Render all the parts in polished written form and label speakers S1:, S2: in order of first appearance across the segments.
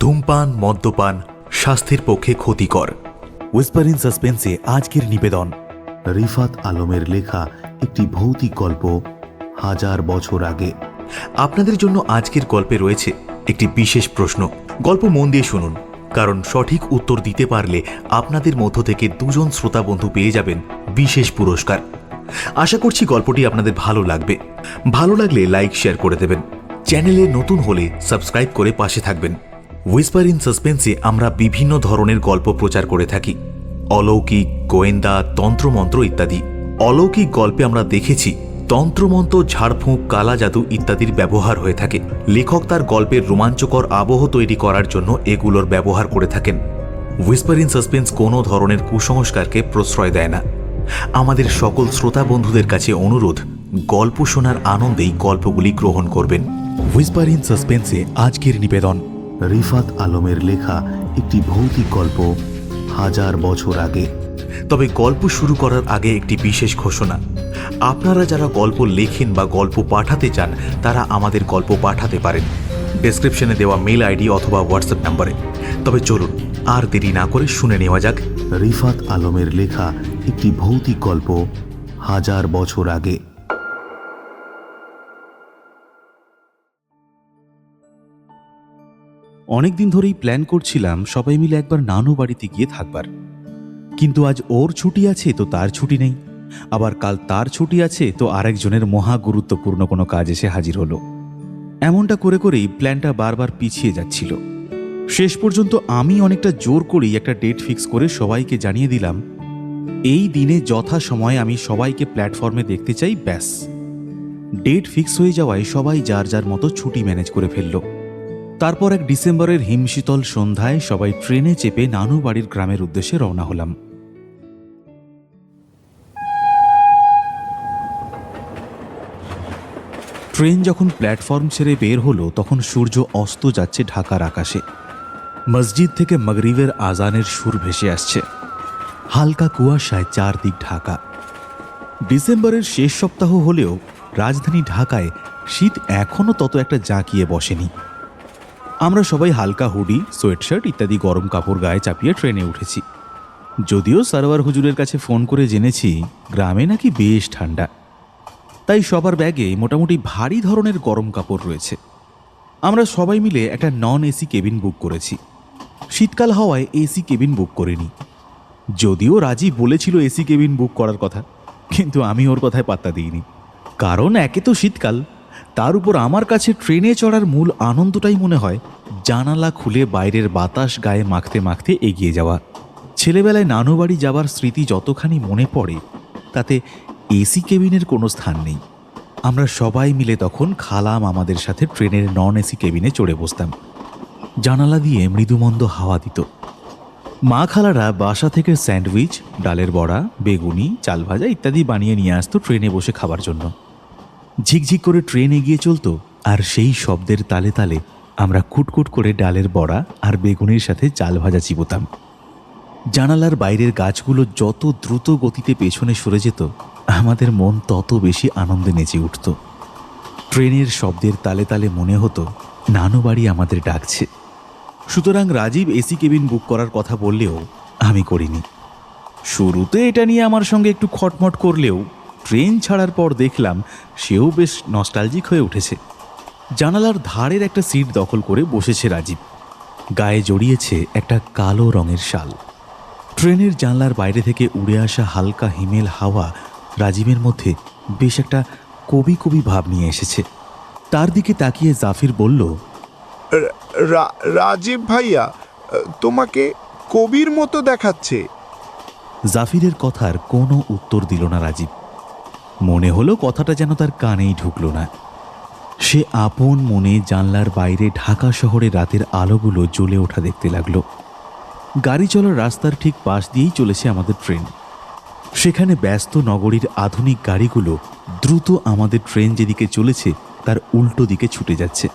S1: ধূমপান মদ্যপান স্বাস্থ্যের পক্ষে ক্ষতিকর। হুইসপার ইন সাসপেন্সে আজকের নিবেদন
S2: রিফাত আলমের লেখা একটি ভৌতিক গল্প 1000 বছর আগে।
S1: আপনাদের জন্য আজকের গল্পে রয়েছে একটি বিশেষ প্রশ্ন। গল্প মন দিয়ে শুনুন, কারণ সঠিক উত্তর দিতে পারলে আপনাদের মধ্য থেকে 2 জন শ্রোতা বন্ধু পেয়ে যাবেন বিশেষ পুরস্কার। আশা করছি গল্পটি আপনাদের ভালো লাগবে। ভালো লাগলে লাইক শেয়ার করে দেবেন। চ্যানেলে নতুন হলে সাবস্ক্রাইব করে পাশে থাকবেন। হুইসপার ইন সাসপেন্সে আমরা বিভিন্ন ধরনের গল্প প্রচার করে থাকি, অলৌকিক, গোয়েন্দা, তন্ত্রমন্ত্র ইত্যাদি। অলৌকিক গল্পে আমরা দেখেছি তন্ত্রমন্ত্র, ঝাড়ফুঁক, কালা জাদু ইত্যাদির ব্যবহার হয়ে থাকে। লেখক তার গল্পের রোমাঞ্চকর আবহ তৈরি করার জন্য এগুলোর ব্যবহার করে থাকেন। হুইসপার ইন সাসপেন্স কোনো ধরনের কুসংস্কারকে প্রশ্রয় দেয় না। আমাদের সকল শ্রোতা বন্ধুদের কাছে অনুরোধ, গল্প শোনার আনন্দেই গল্পগুলি গ্রহণ করবেন। হুইসপার ইন সাসপেন্সে আজকের নিবেদন
S2: রিফাত আলমের লেখা একটি ভৌতিক গল্প 1000 বছর আগে।
S1: তবে গল্প শুরু করার আগে একটি বিশেষ ঘোষণা। আপনারা যারা গল্প লেখেন বা গল্প পাঠাতে চান, তারা আমাদের গল্প পাঠাতে পারেন ডেসক্রিপশনে দেওয়া মেল আইডি অথবা হোয়াটসঅ্যাপ নাম্বারে। তবে চলুন আর দেরি না করে শুনে নেওয়া যাক
S2: রিফাত আলমের লেখা একটি ভৌতিক গল্প 1000 বছর আগে।
S3: অনেকদিন ধরেই প্ল্যান করছিলাম সবাই মিলে একবার নানু বাড়িতে গিয়ে থাকবার, কিন্তু আজ ওর ছুটি আছে তো তার ছুটি নেই, আবার কাল তার ছুটি আছে তো আরেকজনের মহা গুরুত্বপূর্ণ কোনো কাজ এসে হাজির হলো। এমনটা করে করেই প্ল্যানটা বারবার পিছিয়ে যাচ্ছিল। শেষ পর্যন্ত আমি অনেকটা জোর করেই একটা ডেট ফিক্স করে সবাইকে জানিয়ে দিলাম এই দিনে যথাসময়ে আমি সবাইকে প্ল্যাটফর্মে দেখতে চাই, ব্যাস। ডেট ফিক্স হয়ে যাওয়ায় সবাই যার যার মতো ছুটি ম্যানেজ করে ফেলল। তারপর 1 ডিসেম্বরের হিমশীতল সন্ধ্যায় সবাই ট্রেনে চেপে নানু বাড়ির গ্রামের উদ্দেশ্যে রওনা হলাম। ট্রেন যখন প্ল্যাটফর্ম ছেড়ে বের হলো তখন সূর্য অস্ত যাচ্ছে ঢাকার আকাশে। মসজিদ থেকে মাগরিবের আজানের সুর ভেসে আসছে। হালকা কুয়াশায় চারদিক ঢাকা। ডিসেম্বরের শেষ সপ্তাহ হলেও রাজধানী ঢাকায় শীত এখনও তত একটা জাঁকিয়ে বসেনি। আমরা সবাই হালকা হুডি, সোয়েটশার্ট ইত্যাদি গরম কাপড় গায়ে চাপিয়ে ট্রেনে উঠেছি। যদিও সারোয়ার হুজুরের কাছে ফোন করে জেনেছি গ্রামে নাকি বেশ ঠান্ডা, তাই সবার ব্যাগে মোটামুটি ভারী ধরনের গরম কাপড় রয়েছে। আমরা সবাই মিলে একটা নন এসি কেবিন বুক করেছি। শীতকাল হওয়ায় এসি কেবিন বুক করিনি, যদিও রাজি বলেছিল এসি কেবিন বুক করার কথা, কিন্তু আমি ওর কথায় পাত্তা দিইনি। কারণ একে তো শীতকাল, তার উপর আমার কাছে ট্রেনে চড়ার মূল আনন্দটাই মনে হয় জানালা খুলে বাইরের বাতাস গায়ে মাখতে মাখতে এগিয়ে যাওয়া। ছেলেবেলায় নানু বাড়ি যাবার স্মৃতি যতখানি মনে পড়ে তাতে এসি কেবিনের কোনো স্থান নেই। আমরা সবাই মিলে তখন খালাম আমাদের সাথে ট্রেনের নন এসি কেবিনে চড়ে বসতাম। জানালা দিয়ে মৃদুমন্দ হাওয়া দিত। মা খালারা বাসা থেকে স্যান্ডউইচ, ডালের বড়া, বেগুনি, চাল ভাজা ইত্যাদি বানিয়ে নিয়ে আসতো ট্রেনে বসে খাবার জন্য। ঝিকঝিক করে ট্রেন এগিয়ে চলতো, আর সেই শব্দের তালে তালে আমরা কুটকুট করে ডালের বড়া আর বেগুনির সাথে চাল ভাজা চিবোতাম। জানালার বাইরের গাছগুলো যত দ্রুত গতিতে পেছনে সরে যেত, আমাদের মন তত বেশি আনন্দে নেচে উঠত। ট্রেনের শব্দের তালে তালে মনে হতো নানু বাড়ি আমাদের ডাকছে। সুতরাং রাজীব এসি কেবিন বুক করার কথা বললেও আমি করিনি। শুরুতে এটা নিয়ে আমার সঙ্গে একটু খটমট করলেও ট্রেন ছাড়ার পর দেখলাম সেও বেশ নস্টালজিক হয়ে উঠেছে। জানালার ধারের একটা সিট দখল করে বসেছে রাজীব। গায়ে জড়িয়েছে একটা কালো রঙের শাল। ট্রেনের জানলার বাইরে থেকে উড়ে আসা হালকা হিমেল হাওয়া রাজীবের মধ্যে বেশ একটা কবি কবি ভাব নিয়ে এসেছে। তার দিকে তাকিয়ে জাফির বলল,
S4: রাজীব ভাইয়া, তোমাকে কবির মতো দেখাচ্ছে।
S3: জাফিরের কথার কোনো উত্তর দিল না রাজীব। মনে হলো কথাটা যেন তার কানেই ঢুকল না। সে আপন মনে জানলার বাইরে ঢাকা শহরে রাতের আলোগুলো জ্বলে ওঠা দেখতে লাগলো। গাড়ি চলার রাস্তার ঠিক পাশ দিয়েই চলেছে আমাদের ট্রেন। সেখানে ব্যস্ত নগরীর আধুনিক গাড়িগুলো দ্রুত আমাদের ট্রেন যেদিকে চলেছে তার উল্টো দিকে ছুটে যাচ্ছে।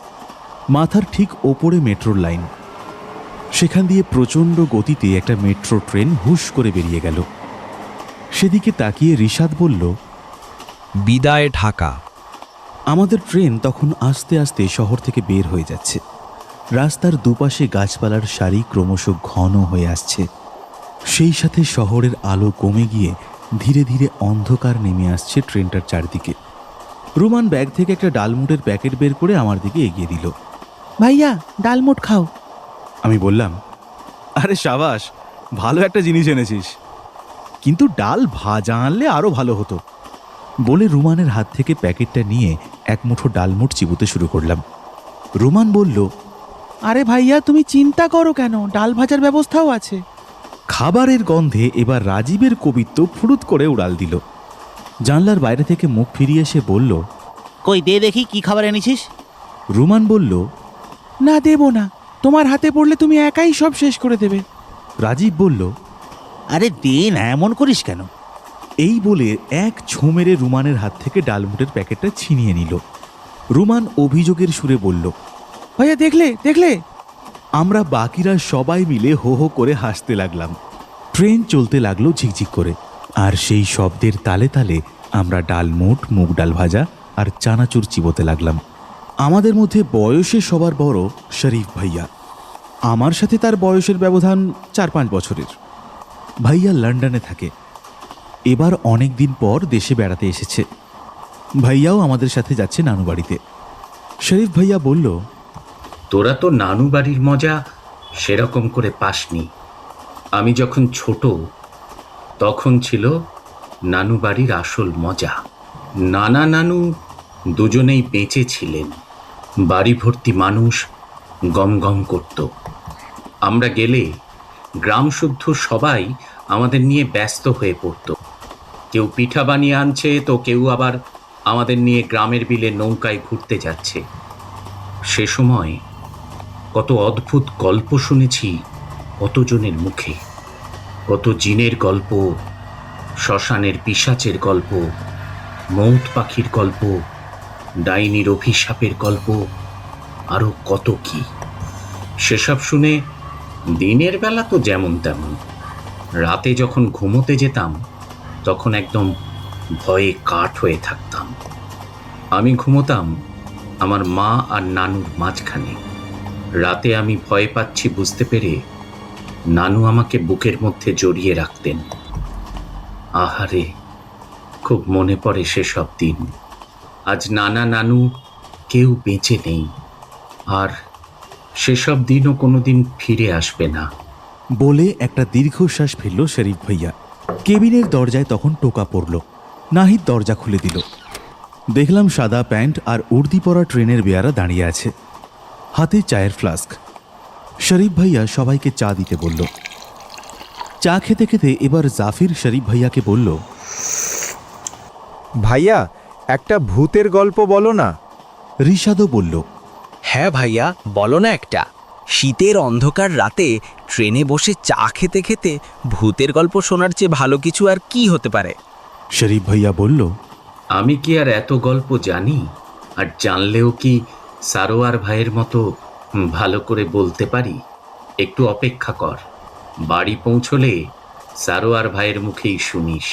S3: মাথার ঠিক ওপরে মেট্রোর লাইন। সেখান দিয়ে প্রচণ্ড গতিতে একটা মেট্রো ট্রেন হুশ করে বেরিয়ে গেল। সেদিকে তাকিয়ে রিশাদ বলল,
S5: বিদায় ঢাকা।
S3: আমাদের ট্রেন তখন আস্তে আস্তে শহর থেকে বের হয়ে যাচ্ছে। রাস্তার দুপাশে গাছপালার সারি ক্রমশ ঘন হয়ে আসছে। সেই সাথে শহরের আলো কমে গিয়ে ধীরে ধীরে অন্ধকার নেমে আসছে ট্রেনটার চারদিকে। রুমান ব্যাগ থেকে একটা ডালমুটের প্যাকেট বের করে আমার দিকে এগিয়ে দিল।
S6: ভাইয়া ডালমুট খাও।
S3: আমি বললাম, আরে সাবাস, ভালো একটা জিনিস এনেছিস, কিন্তু ডাল ভাজা আনলে আরও ভালো হতো বলে রুমানের হাত থেকে প্যাকেটটা নিয়ে এক মুঠো ডালমুট চিবোতে শুরু করলাম। রুমান বলল,
S6: আরে ভাইয়া তুমি চিন্তা করো কেন, ডাল ভাজার ব্যবস্থাও আছে।
S3: খাবারের গন্ধে এবার রাজীবের কবিত্ব ফুরুত করে উড়াল দিল। জানলার বাইরে থেকে মুখ ফিরিয়ে এসে বলল,
S7: কই দে দেখি কি খাবার এনেছিস।
S3: রুমান বলল,
S6: না দেব না, তোমার হাতে পড়লে তুমি একাই সব শেষ করে দেবে।
S3: রাজীব বলল,
S7: আরে দে না, এমন করিস কেন।
S3: এই বলে এক ছোঁ মেরে রুমানের হাত থেকে ডালমুটের প্যাকেটটা ছিনিয়ে নিল। রুমান অভিযোগের সুরে বলল,
S6: ভাইয়া দেখলে দেখলে।
S3: আমরা বাকিরা সবাই মিলে হো হো করে হাসতে লাগলাম। ট্রেন চলতে লাগলো ঝিকঝিক করে, আর সেই শব্দের তালে তালে আমরা ডালমুট, মুগ ডাল ভাজা আর চানাচুর চিবোতে লাগলাম। আমাদের মধ্যে বয়সে সবার বড় শরীফ ভাইয়া। আমার সাথে তার বয়সের ব্যবধান 4-5 বছরের। ভাইয়া লন্ডনে থাকে, এবার অনেক দিন পর দেশে বেড়াতে এসেছে। ভাইয়াও আমাদের সাথে যাচ্ছে নানু বাড়িতে। শরীফ ভাইয়া বলল,
S8: তোরা তো নানু বাড়ির মজা সেরকম করে পাসনি। আমি যখন ছোট তখন ছিল নানু বাড়ির আসল মজা। নানা নানু দুজনেই বেঁচে ছিলেন। বাড়ি ভর্তি মানুষ গম গম করত। আমরা গেলে গ্রাম শুদ্ধ সবাই আমাদের নিয়ে ব্যস্ত হয়ে পড়ত। কেউ পিঠা বানিয়ে আনছে, তো কেউ আবার আমাদের নিয়ে গ্রামের বিলে নৌকায় ঘুরতে যাচ্ছে। সে সময় কত অদ্ভুত গল্প শুনেছি কতজনের মুখে, কত জিনের গল্প, শ্মশানের পিশাচের গল্প, মৌত পাখির গল্প, ডাইনির অভিশাপের গল্প, আরও কত কি। সেসব শুনে দিনের বেলা তো যেমন তেমন, রাতে যখন ঘুমোতে যেতাম তখন একদম ভয়ে কাঠ হয়ে থাকতাম। আমি ঘুমোতাম আমার মা আর নানুর মাঝখানে। রাতে আমি ভয় পাচ্ছি বুঝতে পেরে নানু আমাকে বুকের মধ্যে জড়িয়ে রাখতেন। আহারে, খুব মনে পড়ে সেসব দিন। আজ নানা নানু কেউ বেঁচে নেই, আর সেসব দিনও কোনোদিন ফিরে আসবে না
S3: বলে একটা দীর্ঘশ্বাস ফেলল শরীফ ভাইয়া। কেবিনের দরজায় তখন টোকা পড়ল। নাহিদ দরজা খুলে দিল। দেখলাম সাদা প্যান্ট আর উর্দি পরা ট্রেনের বেয়ারা দাঁড়িয়ে আছে, হাতে চায়ের ফ্লাস্ক। শরীফ ভাইয়া সবাইকে চা দিতে বলল। চা খেতে খেতে এবার জাফির শরীফ ভাইয়াকে বলল,
S9: ভাইয়া একটা ভূতের গল্প বলো না।
S3: রিশাদও বলল,
S5: হ্যাঁ ভাইয়া, বলো না একটা। শীতের অন্ধকার রাতে ট্রেনে বসে চা খেতে খেতে ভূতের গল্প শোনার চেয়ে ভালো কিছু আর কি হতে পারে।
S3: শরীফ ভাইয়া বলল,
S8: আমি কি আর এত গল্প জানি? আর জানলেও কি সারোয়ার ভাইয়ের মতো ভালো করে বলতে পারি? একটু অপেক্ষা কর, বাড়ি পৌঁছলে সারোয়ার ভাইয়ের মুখেই শুনিস।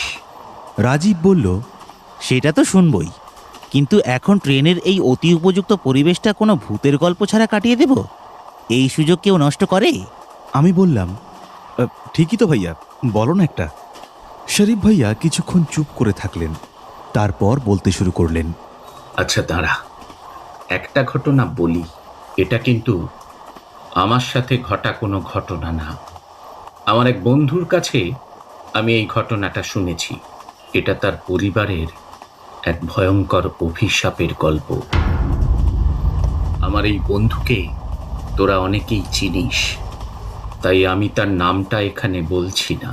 S3: রাজীব বলল,
S7: সেটা তো শুনবই, কিন্তু এখন ট্রেনের এই অতি উপযুক্ত পরিবেশটা কোনো ভূতের গল্প ছাড়া কাটিয়ে দেব? এই সুযোগ কেউ নষ্ট করে?
S3: আমি বললাম, ঠিকই তো ভাইয়া, বলো না একটা। শরীফ ভাইয়া কিছুক্ষণ চুপ করে থাকলেন, তারপর বলতে শুরু করলেন,
S8: আচ্ছা দাঁড়া, একটা ঘটনা বলি। এটা কিন্তু আমার সাথে ঘটা কোনো ঘটনা না। আমার এক বন্ধুর কাছে আমি এই ঘটনাটা শুনেছি। এটা তার পরিবারের এক ভয়ঙ্কর অভিশাপের গল্প। আমার এই বন্ধুকে তোরা অনেকেই চিনিস, তাই আমি তার নামটা এখানে বলছি না।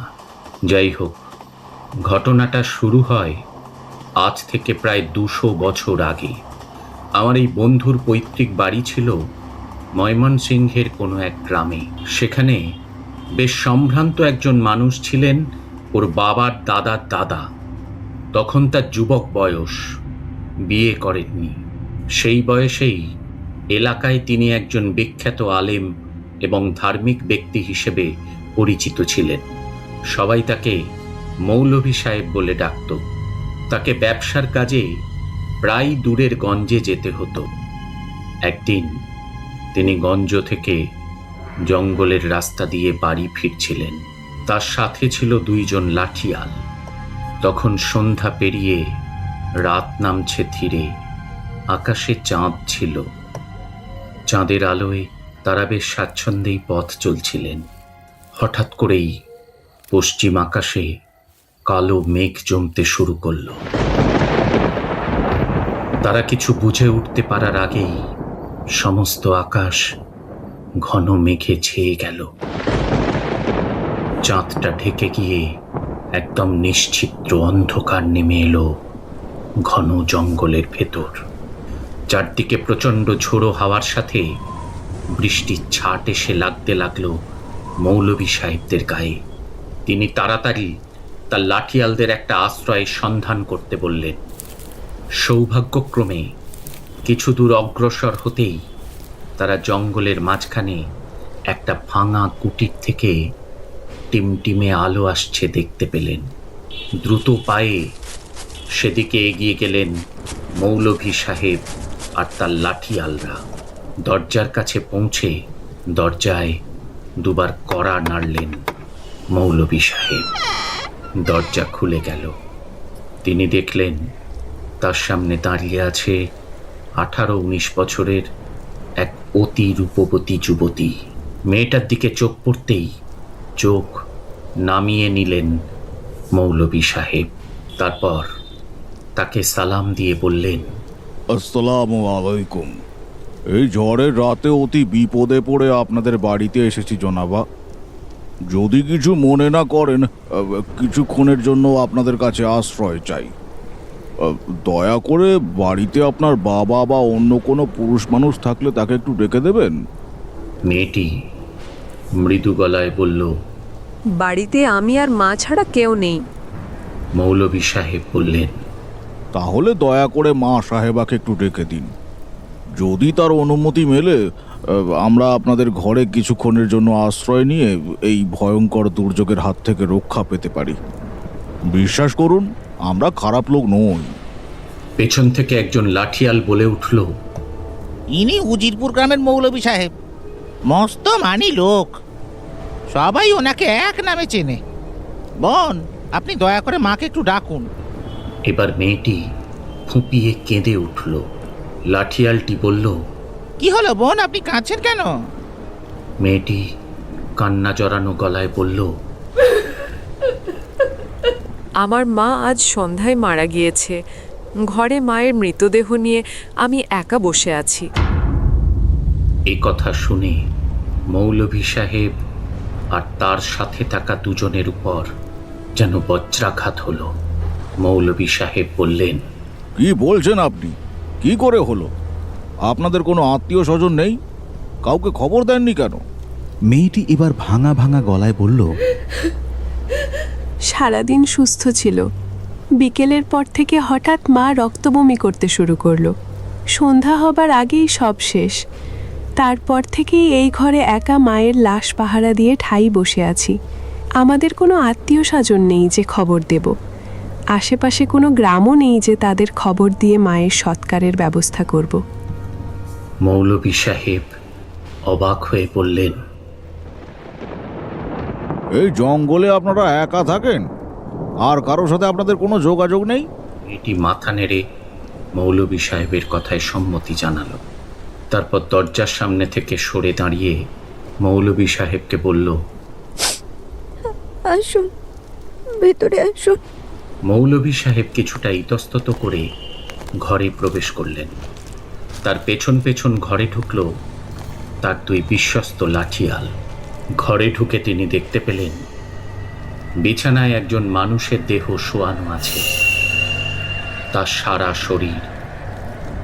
S8: যাই হোক, ঘটনাটা শুরু হয় আজ থেকে প্রায় 200 বছর আগে। আমার এই বন্ধুর পৈতৃক বাড়ি ছিল ময়মনসিংহের কোনো এক গ্রামে। সেখানে বেশ সম্ভ্রান্ত একজন মানুষ ছিলেন। ওর বাবার দাদার দাদা। তখন তার যুবক বয়স, বিয়ে করেননি। সেই বয়সেই এলাকায় তিনি একজন বিখ্যাত আলেম এবং ধার্মিক ব্যক্তি হিসেবে পরিচিত ছিলেন। সবাই তাকে মৌলভী সাহেব বলে ডাকত। তাকে ব্যবসার কাজে প্রায় দূরের গঞ্জে যেতে হতো। একদিন তিনি গঞ্জ থেকে জঙ্গলের রাস্তা দিয়ে বাড়ি ফিরছিলেন। তার সাথে ছিল 2 জন লাঠিয়াল। তখন সন্ধ্যা পেরিয়ে রাত নামছে ধীরে। আকাশে চাঁদ ছিল। চাঁদের আলোয় তারা বেশ স্বাচ্ছন্দ্যেই পথ চলছিলেন। হঠাৎ করেই পশ্চিম আকাশে কালো মেঘ জমতে শুরু করল। তারা কিছু বুঝে উঠতে পারার আগেই সমস্ত আকাশ ঘন মেঘে ছেয়ে গেল। চাঁদটা ঢেকে গিয়ে একদম নিশ্চিদ্র অন্ধকার নেমে এলো ঘন জঙ্গলের ভেতর। চারদিকে প্রচণ্ড ঝোড়ো হাওয়ার সাথে বৃষ্টির ছাট এসে লাগতে লাগলো মৌলভী সাহেবদের গায়ে। তিনি তাড়াতাড়ি তার লাঠিয়ালদের একটা আশ্রয়ের সন্ধান করতে বললেন। সৌভাগ্যক্রমে কিছু দূর অগ্রসর হতেই তারা জঙ্গলের মাঝখানে একটা ভাঙা কুটির থেকে টিমটিমে আলো আসছে দেখতে পেলেন। দ্রুত পায়ে সেদিকে এগিয়ে গেলেন মৌলভী সাহেব আর তার লাঠিয়ালরা। দরজার কাছে পৌঁছে দরজায় 2 বার কড়া নাড়লেন মৌলভী সাহেব। দরজা খুলে গেল। তিনি দেখলেন তার সামনে দাঁড়িয়ে আছে 18-19 বছরের এক অতি রূপবতী যুবতী। মেয়েটার দিকে চোখ পড়তেই চোখ নামিয়ে নিলেন মৌলভী সাহেব। তারপর তাকে সালাম দিয়ে বললেন,
S3: আসসালামু আলাইকুম। এই ঝড়ের রাতে অতি বিপদে পড়ে আপনাদের বাড়িতে এসেছি জনাবা। যদি কিছু মনে না করেন, কিছুক্ষণের জন্য আপনাদের কাছে আশ্রয় চাই। দয়া করে বাড়িতে আপনার বাবা বা অন্য কোনো পুরুষ মানুষ থাকলে তাকে একটু ডেকে দেবেন।
S8: মেয়েটি মৃদু গলায় বলল,
S10: বাড়িতে আমি আর মা ছাড়া কেউ নেই।
S8: মৌলভী সাহেব বললেন,
S3: তাহলে দয়া করে মা সাহেবাকে একটু ডেকে দিন। যদি তার অনুমতি মেলে, আমরা আপনাদের ঘরে কিছুক্ষণের জন্য আশ্রয় নিয়ে এই ভয়ঙ্কর দুর্যোগের হাত থেকে রক্ষা পেতে পারি। বিশ্বাস করুন, আমরা খারাপ লোক নই।
S8: পেছন থেকে একজন লাঠিয়াল বলে উঠল,
S7: ইনি উজিরপুর গ্রামের মৌলভী সাহেব, মস্ত মানি লোক। সবাই ওনাকে এক নামে চেনে। বোন, আপনি দয়া করে মাকে একটু ডাকুন।
S8: এবার মেয়েটি ফুঁপিয়ে কেঁদে উঠল। লাঠিয়ালটি বলল,
S7: কি হলো বোন, আপনি কাঁদছেন কেন?
S8: মেয়েটি কান্না জড়ানো গলায় বলল,
S10: আমার মা আজ সন্ধ্যায় মারা গিয়েছে। ঘরে মায়ের মৃতদেহ নিয়ে আমি একা বসে আছি।
S8: এ কথা শুনে মৌলভী সাহেব আর তার সাথে থাকা 2 জনের উপর যেন বজ্রাঘাত হলো। মৌলভী সাহেব বললেন,
S3: কি বলছেন আপনি? কি করে হলো? আপনাদের কোনো আত্মীয় স্বজন নেই? কাউকে খবর দেননি কেন?
S2: মেয়েটি এবার ভাঙা ভাঙা গলায় বলল,
S11: সারাদিন সুস্থ ছিল। বিকেলের পর থেকে হঠাৎ মা রক্তবমি করতে শুরু করলো। সন্ধ্যা হবার আগেই সব শেষ। তারপর থেকেই এই ঘরে একা মায়ের লাশ পাহারা দিয়ে ঠাই বসে আছি। আমাদের কোনো আত্মীয় স্বজন নেই যে খবর দেব। আশেপাশে কোনো গ্রামও নেই যে তাদের খবর দিয়ে মায়ের সৎকারের ব্যবস্থা করব।
S8: মৌলভী সাহেব অবাক হয়ে বললেন,
S3: এই জঙ্গলে আপনারা একা থাকেন? আর কারোর সাথে আপনাদের কোনো যোগাযোগ নেই?
S8: এটি মাথা নেড়ে মৌলভী সাহেবের কথায় সম্মতি জানালো। তারপর দরজার সামনে থেকে সরে দাঁড়িয়ে মৌলভী সাহেবকে বলল,
S11: আসুন, ভেতরে আসুন।
S8: মৌলভী সাহেব কিছুটা ইতস্তত করে ঘরে প্রবেশ করলেন। তার পেছন পেছন ঘরে ঢুকল তার 2 বিশ্বস্ত লাঠিয়াল। ঘরে ঢুকে তিনি দেখতে পেলেন বিছানায় একজন মানুষের দেহ শোয়ানো আছে। তার সারা শরীর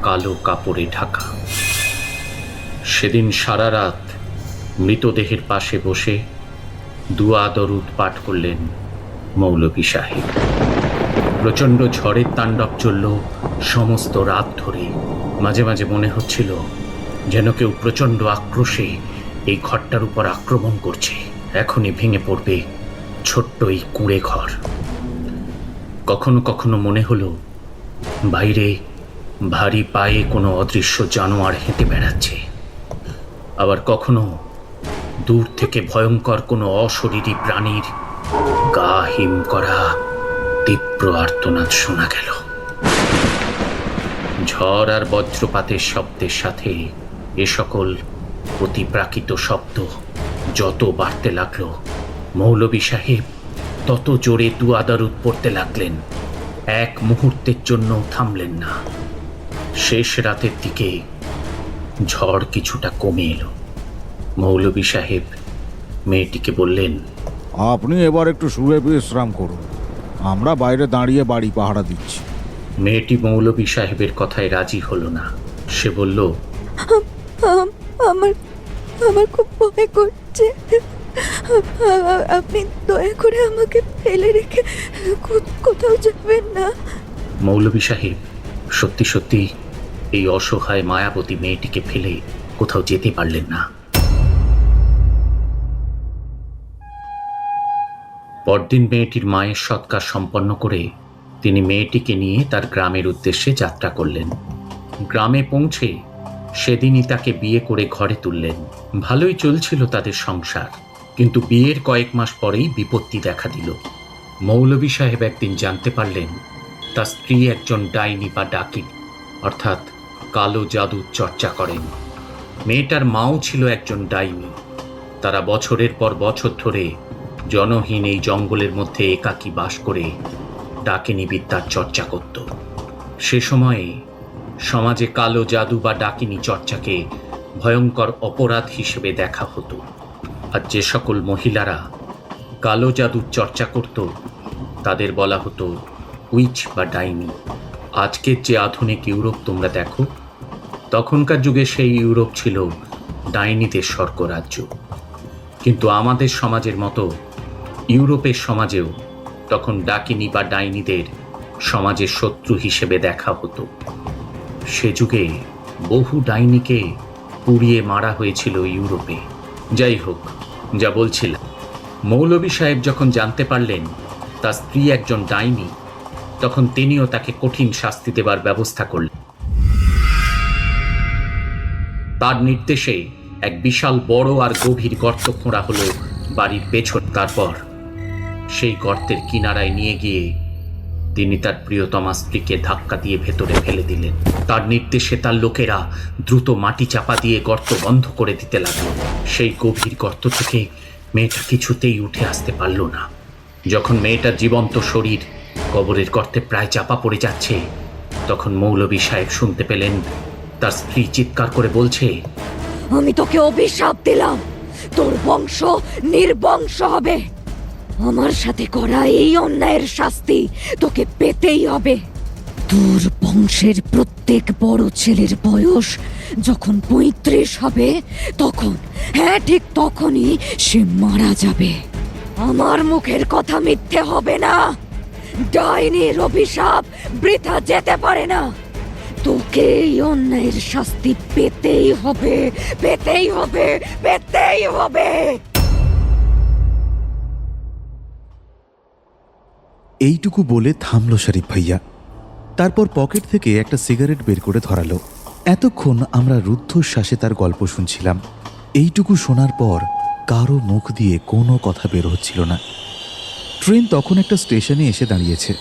S8: কালো কাপড়ে ঢাকা। সেদিন সারা রাত মৃতদেহের পাশে বসে দুয়া দরুদ পাঠ করলেন মৌলভী সাহেব। প্রচণ্ড ঝড়ের তাণ্ডব চলল সমস্ত রাত ধরে। মাঝে মাঝে মনে হচ্ছিল যেন কেউ প্রচণ্ড আক্রোশে এই ঘরটার উপর আক্রমণ করছে। এখনই ভেঙে পড়বে ছোট্ট এই কুঁড়ে ঘর। কখনো কখনো মনে হলো বাইরে ভারী পায়ে কোনো অদৃশ্য জানোয়ার হেঁটে বেড়াচ্ছে। আবার কখনো দূর থেকে ভয়ঙ্কর কোনো অশরীরী প্রাণীর গা হিম করা তীব্র আর্তনাদ শোনা গেল। ঝড় আর বজ্রপাতের শব্দের সাথে এ সকল অতিপ্রাকৃত শব্দ যত বাড়তে লাগলো, মৌলভী সাহেব তত জোরে দুয়াদারুদ পড়তে লাগলেন। এক মুহূর্তের জন্য থামলেন না। শেষ রাতের দিকে ঝড় কিছুটা কমে এলো। মৌলভী সাহেব মেয়েটিকে বললেন,
S12: আপনি এবার একটু শুয়ে বিশ্রাম করুন, আমরা বাইরে দাঁড়িয়ে বাড়ি পাহারা দিচ্ছি।
S8: মেয়েটি মৌলভী সাহেবের কথায় রাজি হলো না। সে বলল,
S13: আমার আমার খুব ভয় করছে, আপনি দয়া করে আমাকে ফেলে রেখে কোথাও যাবেন না।
S8: মৌলভী সাহেব সত্যি সত্যি এই অসহায় মায়াবতী মেয়েটিকে ফেলে কোথাও যেতে পারলেন না। পরদিন মেয়েটির মায়ের সৎকার সম্পন্ন করে তিনি মেয়েটিকে নিয়ে তার গ্রামের উদ্দেশ্যে যাত্রা করলেন। গ্রামে পৌঁছে সেদিনই তাকে বিয়ে করে ঘরে তুললেন। ভালোই চলছিল তাদের সংসার, কিন্তু বিয়ের কয়েক মাস পরেই বিপত্তি দেখা দিল। মৌলভী সাহেব একদিন জানতে পারলেন তার স্ত্রী একজন ডাইনি বা ডাকিনী, অর্থাৎ কালো জাদুর চর্চা করেন। মেয়েটার মাও ছিল একজন ডাইনি। তারা বছরের পর বছর ধরে জনহীন এই জঙ্গলের মধ্যে একাকী বাস করে ডাকিনী বিদ্যার চর্চা করত। সে সময়ে সমাজে কালো জাদু বা ডাকিনী চর্চাকে ভয়ঙ্কর অপরাধ হিসেবে দেখা হতো। আর যে সকল মহিলারা কালো জাদুর চর্চা করত তাদের বলা হতো উইচ বা ডাইনি। আজকের যে আধুনিক ইউরোপ তোমরা দেখো, তখনকার যুগে সেই ইউরোপ ছিল ডাইনিদের স্বর্গরাজ্য। কিন্তু আমাদের সমাজের মতো ইউরোপের সমাজেও তখন ডাকিনী বা ডাইনিদের সমাজের শত্রু হিসেবে দেখা হতো। সে যুগে বহু ডাইনিকে পুড়িয়ে মারা হয়েছিল ইউরোপে। যাই হোক, যা বলছিলাম, মৌলভী সাহেব যখন জানতে পারলেন তার স্ত্রী একজন ডাইনি, তখন তিনিও তাকে কঠিন শাস্তি দেবার ব্যবস্থা করলেন। তার নির্দেশে এক বিশাল বড় আর গভীর গর্ত খোঁড়া হলো বাড়ির পেছন। তারপর সেই গর্তের কিনারায় নিয়ে গিয়ে তিনি তার প্রিয়তমা স্ত্রীকে ধাক্কা দিয়ে ভেতরে ফেলে দিলেন। তার নির্দেশে তার লোকেরা দ্রুত মাটি চাপা দিয়ে গর্ত বন্ধ করে দিতে লাগলো। সেই গভীর গর্ত থেকে মেয়েটা কিছুতেই উঠে আসতে পারল না। যখন মেয়েটার জীবন্ত শরীর কবরের গর্তে প্রায় চাপা পড়ে যাচ্ছে, তখন মৌলভী সাহেব শুনতে পেলেন তার স্ত্রী চিৎকার করে বলছে,
S13: আমি তোকে অভিশাপ দিলাম, তোর বংশ নির্বংশ হবে। আমার সাথে করা এই অন্যায়ের শাস্তি তোকে পেতেই হবে। তোর বংশের প্রত্যেক বড় ছেলের বয়স যখন 35 হবে, তখন, হ্যাঁ ঠিক তখনই সে মারা যাবে। আমার মুখের কথা মিথ্যে হবে না। ডাইনির অভিশাপ বৃথা যেতে পারে না। তোকে এই অন্যায়ের শাস্তি পেতেই হবে, পেতেই হবে, পেতেই হবে।
S3: এইটুকু বলে থামল শরীফ ভাইয়া। তারপর পকেট থেকে একটা সিগারেট বের করে ধরালো। এতক্ষণ আমরা রুদ্ধশ্বাসে তার গল্প শুনছিলাম। এইটুকু শোনার পর কারো মুখ দিয়ে কোনো কথা বের হচ্ছিল না। ট্রেন তখন একটা স্টেশনে এসে দাঁড়িয়েছে।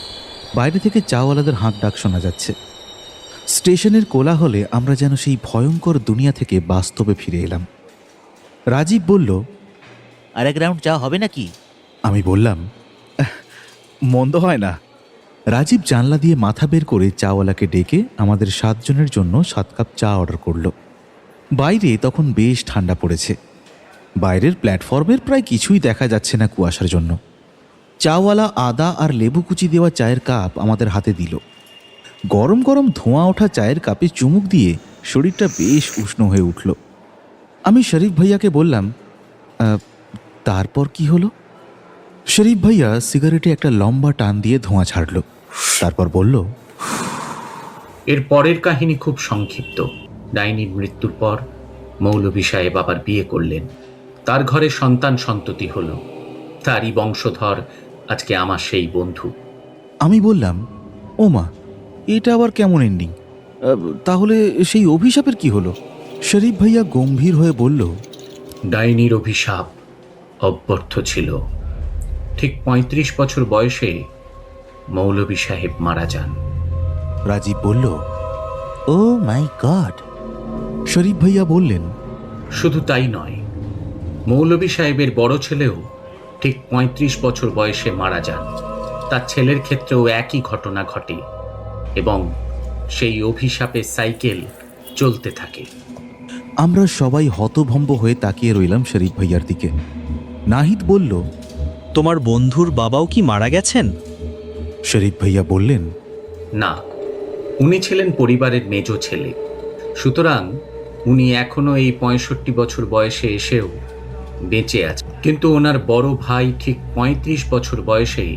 S3: বাইরে থেকে চাওয়ালাদের হাঁক ডাক শোনা যাচ্ছে। স্টেশনের কোলাহলে আমরা যেন সেই ভয়ঙ্কর দুনিয়া থেকে বাস্তবে ফিরে এলাম। রাজীব বলল,
S7: আরেক রাউন্ড চা হবে নাকি?
S3: আমি বললাম, মন্দ হয় না। রাজীব জানলা দিয়ে মাথা বের করে চাওয়ালাকে ডেকে আমাদের 7 জনের জন্য 7 কাপ চা অর্ডার করল। বাইরে তখন বেশ ঠান্ডা পড়েছে। বাইরের প্ল্যাটফর্মের প্রায় কিছুই দেখা যাচ্ছে না কুয়াশার জন্য। চাওয়ালা আদা আর লেবু কুচি দেওয়া চায়ের কাপ আমাদের হাতে দিল। গরম গরম ধোঁয়া ওঠা চায়ের কাপে চুমুক দিয়ে শরীরটা বেশ উষ্ণ হয়ে উঠল। আমি শরীফ ভাইয়াকে বললাম, তারপর কি হলো? শরীফ ভাইয়া সিগারেটে একটা লম্বা টান দিয়ে ধোঁয়া ছাড়ল। তারপর বলল,
S8: এর পরের কাহিনী খুব সংক্ষিপ্ত। ডাইনির মৃত্যুর পর মৌলভী সাহেব আবার বিয়ে করলেন। তার ঘরে সন্তান সন্ততি হলো। তারই বংশধর আজকে আমার সেই বন্ধু।
S3: আমি বললাম, ও মা, এটা আবার কেমন এন্ডিং? তাহলে সেই অভিশাপের কি হলো? শরীফ ভাইয়া গম্ভীর হয়ে বলল,
S8: ডাইনির অভিশাপ অব্যর্থ ছিল। ঠিক ৩৫ বছর বয়সে মৌলভী সাহেব মারা যান।
S3: রাজীব বলল, ও মাই গড। শরীফ ভাইয়া বললেন,
S8: শুধু তাই নয়, মৌলভী সাহেবের বড় ছেলেও ঠিক ৩৫ বছর বয়সে মারা যান। তার ছেলের ক্ষেত্রেও একই ঘটনা ঘটে এবং সেই অভিশাপের সাইকেল চলতে থাকে।
S3: আমরা সবাই হতভম্ব হয়ে তাকিয়ে রইলাম শরীফ ভাইয়ার দিকে। নাহিদ বলল,
S5: তোমার বন্ধুর বাবাও কি মারা গেছেন?
S3: শরীফ ভাইয়া বললেন,
S8: না, উনি ছিলেন পরিবারের মেজ ছেলে, সুতরাং উনি এখনো এই ৬৫ বছর বয়সে এসেও বেঁচে আছেন। কিন্তু ওনার বড় ভাই ঠিক ৩৫ বছর বয়সেই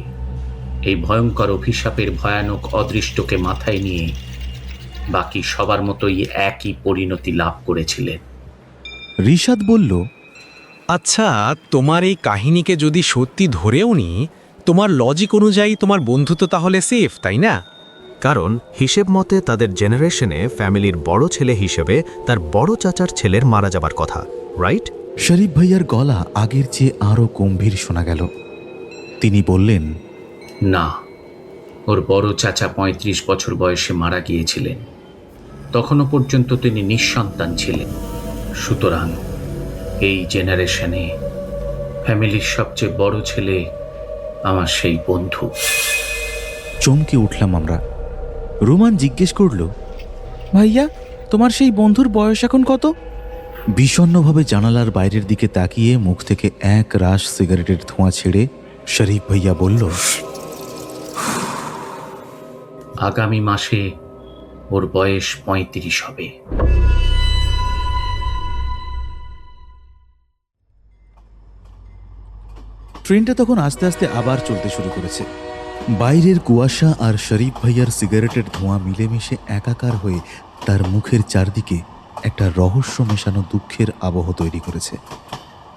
S8: এই ভয়ঙ্কর অভিশাপের ভয়ানক অদৃষ্টকে মাথায় নিয়ে বাকি সবার মতোই একই পরিণতি লাভ করেছিলেন।
S3: ঋষাদ বলল,
S5: আচ্ছা, তোমার এই কাহিনীকে যদি সত্যি ধরেও নি, তোমার লজিক অনুযায়ী তোমার বন্ধু তো তাহলে সেফ, তাই না?
S14: কারণ হিসেব মতে তাদের জেনারেশনে ফ্যামিলির বড় ছেলে হিসেবে তার বড় চাচার ছেলের মারা যাবার কথা, রাইট?
S3: শরীফ ভাইয়ার গলা আগের চেয়ে আরো গম্ভীর শোনা গেল। তিনি বললেন,
S8: না, ওর বড় চাচা ৩৫ বছর বয়সে মারা গিয়েছিলেন। তখনও পর্যন্ত তিনি নিঃসন্তান ছিলেন। সুতরাং এই জেনারেশনে ফ্যামিলির সবচেয়ে বড় ছেলে আমার সেই বন্ধু।
S3: চমকে উঠলাম আমরা। রোমান জিজ্ঞেস করল,
S6: ভাইয়া, তোমার সেই বন্ধুর বয়স এখন কত?
S3: বিষণ্ণভাবে জানালার বাইরের দিকে তাকিয়ে মুখ থেকে এক রাশ সিগারেটের ধোঁয়া ছেড়ে শরীফ ভাইয়া বলল,
S8: আগামী মাসে ওর বয়স ৩৫ হবে।
S3: ট্রেনটা তখন আস্তে আস্তে আবার চলতে শুরু করেছে। বাইরের কুয়াশা আর শরীফ ভাইয়ার সিগারেটের ধোঁয়া মিলেমিশে একাকার হয়ে তার মুখের চারদিকে একটা রহস্য মেশানো দুঃখের আবহ তৈরি করেছে।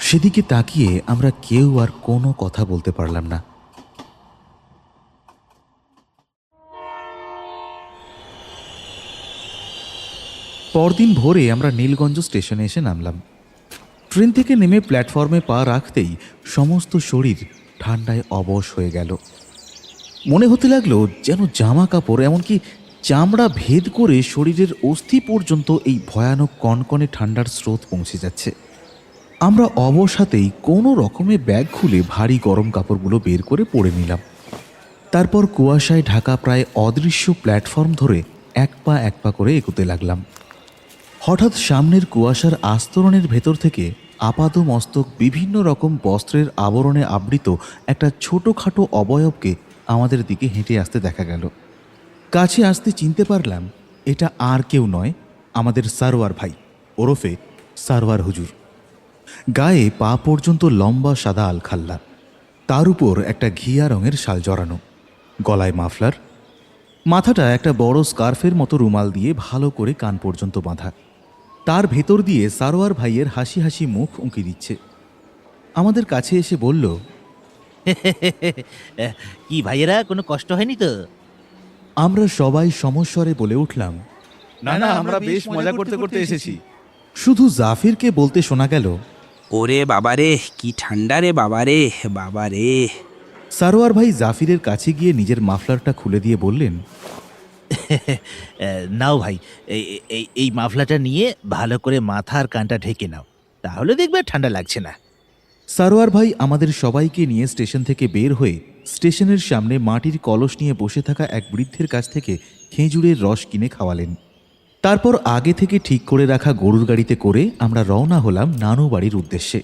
S3: সেদিকে তাকিয়ে আমরা কেউ আর কোনো কথা বলতে পারলাম না। পরদিন ভোরে আমরা নীলগঞ্জ স্টেশনে এসে নামলাম। ট্রেন থেকে নেমে প্ল্যাটফর্মে পা রাখতেই সমস্ত শরীর ঠান্ডায় অবশ হয়ে গেল। মনে হতে লাগলো যেন জামা কাপড়, এমনকি চামড়া ভেদ করে শরীরের অস্থি পর্যন্ত এই ভয়ানক কনকনে ঠান্ডার স্রোত পৌঁছে যাচ্ছে। আমরা অবসাতেই কোনো রকমে ব্যাগ খুলে ভারী গরম কাপড়গুলো বের করে পরে নিলাম। তারপর কুয়াশায় ঢাকা প্রায় অদৃশ্য প্ল্যাটফর্ম ধরে এক পা করে এগোতে লাগলাম। হঠাৎ সামনের কুয়াশার আস্তরণের ভেতর থেকে আপাদমস্তক বিভিন্ন রকম বস্ত্রের আবরণে আবৃত একটা ছোটোখাটো অবয়বকে আমাদের দিকে হেঁটে আসতে দেখা গেল। কাছে আসতে চিনতে পারলাম এটা আর কেউ নয়, আমাদের সারওয়ার ভাই ওরফে সারওয়ার হুজুর। গায়ে পা পর্যন্ত লম্বা সাদা আলখাল্লা, তার উপর একটা ঘিয়া রঙের শাল জড়ানো, গলায় মাফলার, মাথাটা একটা বড় স্কার্ফের মতো রুমাল দিয়ে ভালো করে কান পর্যন্ত বাঁধা। তার ভেতর দিয়ে সারোয়ার ভাইয়ের হাসি হাসি মুখ উঁকি দিচ্ছে। আমাদের কাছে এসে বলল,
S7: কি ভাইয়েরা, কোনো কষ্ট হয়নি তো?
S3: আমরা সবাই সমস্বরে বলে উঠলাম,
S12: না না, আমরা বেশ মজা করতে করতে এসেছি।
S3: শুধু জাফিরকে বলতে শোনা গেল,
S5: ওরে বাবারে, কি ঠান্ডা রে বাবারে, বাবারে।
S3: সারোয়ার ভাই জাফিরের কাছে গিয়ে নিজের মাফলারটা খুলে দিয়ে বললেন,
S7: নাও ভাই, এই মাফলাটা নিয়ে ভালো করে মাথা আর কানটা ঢেকে নাও, তাহলে দেখবে ঠান্ডা লাগছে না।
S3: সারোয়ার ভাই আমাদের সবাইকে নিয়ে স্টেশন থেকে বের হয়ে স্টেশনের সামনে মাটির কলস নিয়ে বসে থাকা এক বৃদ্ধের কাছ থেকে খেজুরের রস কিনে খাওয়ালেন। তারপর আগে থেকে ঠিক করে রাখা গরুর গাড়িতে করে আমরা রওনা হলাম নানু বাড়ির উদ্দেশ্যে।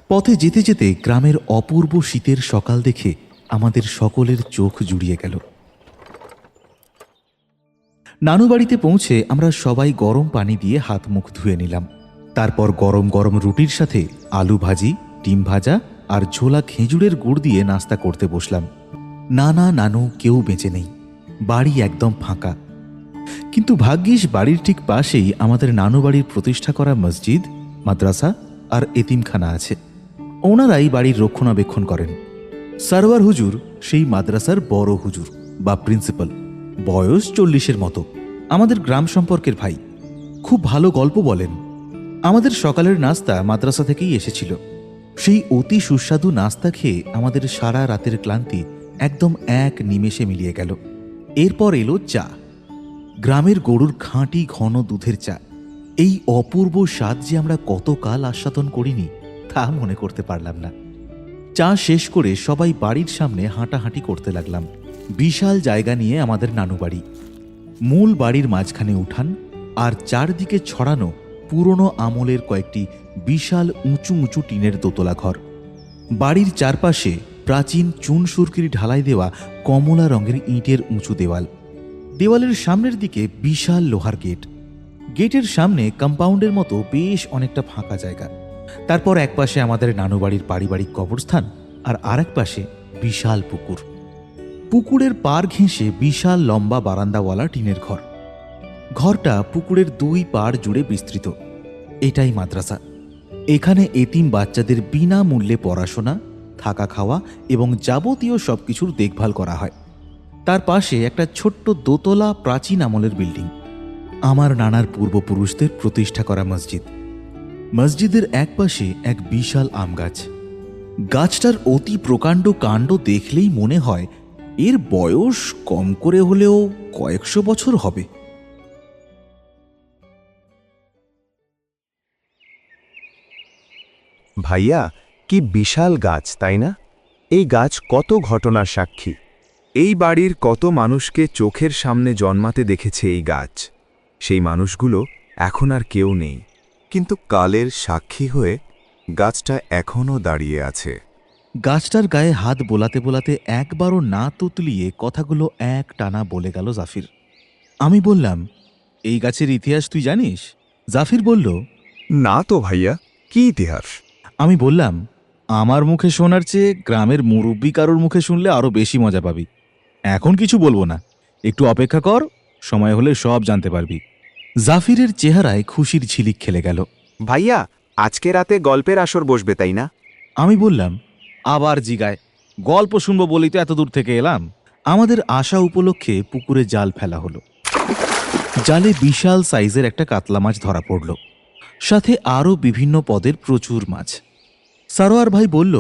S3: পথে যেতে যেতে গ্রামের অপূর্ব শীতের সকাল দেখে আমাদের সকলের চোখ জুড়িয়ে গেল। নানু বাড়িতে পৌঁছে আমরা সবাই গরম পানি দিয়ে হাত মুখ ধুয়ে নিলাম। তারপর গরম গরম রুটির সাথে আলু ভাজি, ডিম ভাজা আর ঝোলা খেজুরের গুড় দিয়ে নাস্তা করতে বসলাম। নানা নানু কেউ বেঁচে নেই, বাড়ি একদম ফাঁকা। কিন্তু ভাগ্যিস বাড়ির ঠিক পাশেই আমাদের নানু বাড়ির প্রতিষ্ঠা করা মসজিদ, মাদ্রাসা আর এতিমখানা আছে। ওনারাই বাড়ির রক্ষণাবেক্ষণ করেন। সারওয়ার হুজুর সেই মাদ্রাসার বড় হুজুর বা প্রিন্সিপাল, বয়স 40-এর মতো, আমাদের গ্রাম সম্পর্কের ভাই, খুব ভালো গল্প বলেন। আমাদের সকালের নাস্তা মাদ্রাসা থেকেই এসেছিল। সেই অতি সুস্বাদু নাস্তা খেয়ে আমাদের সারা রাতের ক্লান্তি একদম এক নিমেষে মিলিয়ে গেল। এরপর এলো চা, গ্রামের গরুর খাঁটি ঘন দুধের চা। এই অপূর্ব স্বাদ যে আমরা কতকাল আস্বাদন করিনি তা মনে করতে পারলাম না। চা শেষ করে সবাই বাড়ির সামনে হাঁটাহাঁটি করতে লাগলাম। বিশাল জায়গা নিয়ে আমাদের নানু বাড়ি। মূল বাড়ির মাঝখানে উঠান আর চারদিকে ছড়ানো পুরনো আমলের কয়েকটি বিশাল উঁচু উঁচু টিনের দোতলা ঘর। বাড়ির চারপাশে প্রাচীন চুন সুরকির ঢালাই দেওয়া কমলা রঙের ইঁটের উঁচু দেওয়াল। দেওয়ালের সামনের দিকে বিশাল লোহার গেট। গেটের সামনে কম্পাউন্ডের মতো বেশ অনেকটা ফাঁকা জায়গা। তারপর একপাশে আমাদের নানু বাড়ির পারিবারিক কবরস্থান আর আরেক পাশে বিশাল পুকুর। পুকুরের পার ঘেঁষে বিশাল লম্বা বারান্দাওয়ালা টিনের ঘর। ঘরটা পুকুরের দুই পাড় জুড়ে বিস্তৃত। এটাই মাদ্রাসা। এখানে এতিম বাচ্চাদের বিনামূল্যে পড়াশোনা, থাকা খাওয়া এবং যাবতীয় সবকিছুর দেখভাল করা হয়। তার পাশে একটা ছোট্ট দোতলা প্রাচীন আমলের বিল্ডিং। আমার নানার পূর্বপুরুষদের প্রতিষ্ঠা করা মসজিদ। মসজিদের একপাশে এক বিশাল আম গাছ। গাছটার অতি প্রকাণ্ড কাণ্ড দেখলেই মনে হয় এর বয়স কম করে হলেও কয়েকশো বছর হবে।
S9: ভাইয়া, কি বিশাল গাছ, তাই না? এই গাছ কত ঘটনার সাক্ষী। এই বাড়ির কত মানুষকে চোখের সামনে জন্মাতে দেখেছে এই গাছ। সেই মানুষগুলো এখন আর কেউ নেই, কিন্তু কালের সাক্ষী হয়ে গাছটা এখনও দাঁড়িয়ে আছে।
S3: গাছটার গায়ে হাত বোলাতে বোলাতে একবারও না তুতলিয়ে কথাগুলো এক টানা বলে গেল জাফির। আমি বললাম, এই গাছের ইতিহাস তুই জানিস? জাফির বলল,
S9: না তো ভাইয়া, কি ইতিহাস?
S3: আমি বললাম, আমার মুখে শোনার চেয়ে গ্রামের মুরব্বী কারোর মুখে শুনলে আরো বেশি মজা পাবি। এখন কিছু বলবো না, একটু অপেক্ষা কর, সময় হলে সব জানতে পারবি। জাফিরের চেহারায় খুশির ঝিলিক খেলে গেল।
S9: ভাইয়া, আজকে রাতে গল্পের আসর বসবে, তাই না?
S3: আমি বললাম, আবার জিগায়, গল্প শুনবো বলেই তো এত দূর থেকে এলাম। আমাদের আশা উপলক্ষে পুকুরে জাল ফেলা হলো। জালে বিশাল সাইজের একটা কাতলা মাছ ধরা পড়ল, সাথে আরও বিভিন্ন পদের প্রচুর মাছ। সারোয়ার ভাই বলল,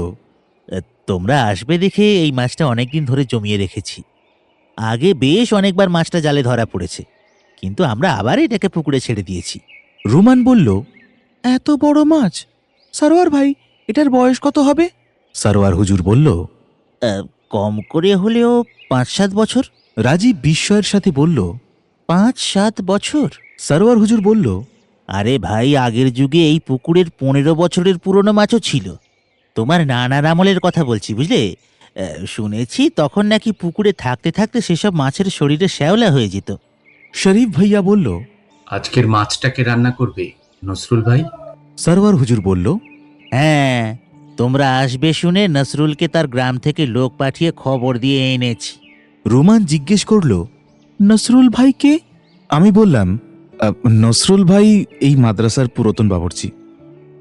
S15: তোমরা আসবে দেখে এই মাছটা অনেকদিন ধরে জমিয়ে রেখেছি। আগে বেশ অনেকবার মাছটা জালে ধরা পড়েছে, কিন্তু আমরা আবার এটাকে পুকুরে ছেড়ে দিয়েছি।
S3: রুমান বলল, এত বড় মাছ? সারোয়ার ভাই, এটার বয়স কত হবে? সারোয়ার হুজুর বলল,
S15: কম করে হলেও 5-7 বছর।
S3: রাজীব বিস্ময়ের সাথে বলল,
S15: 5-7 বছর?
S3: সারোয়ার হুজুর বলল,
S15: আরে ভাই, আগের যুগে এই পুকুরের 15 বছরের পুরনো মাছও ছিল। তোমার নানার আমলের কথা বলছি, বুঝলে? শুনেছি তখন নাকি পুকুরে থাকতে থাকতে সেসব মাছের শরীরে শ্যাওলা হয়ে যেত।
S3: শরীফ ভাইয়া বলল,
S8: আজকের মাছটাকে রান্না করবে নসরুল ভাই?
S3: সারোয়ার হুজুর বলল,
S15: হ্যাঁ, তোমরা আসবে শুনে নসরুলকে তার গ্রাম থেকে লোক পাঠিয়ে খবর দিয়ে এনেছি।
S3: রুমান জিজ্ঞেস করল, নসরুল ভাই কে? আমি বললাম, নসরুল ভাই এই মাদ্রাসার পুরাতন বাবুর্চি।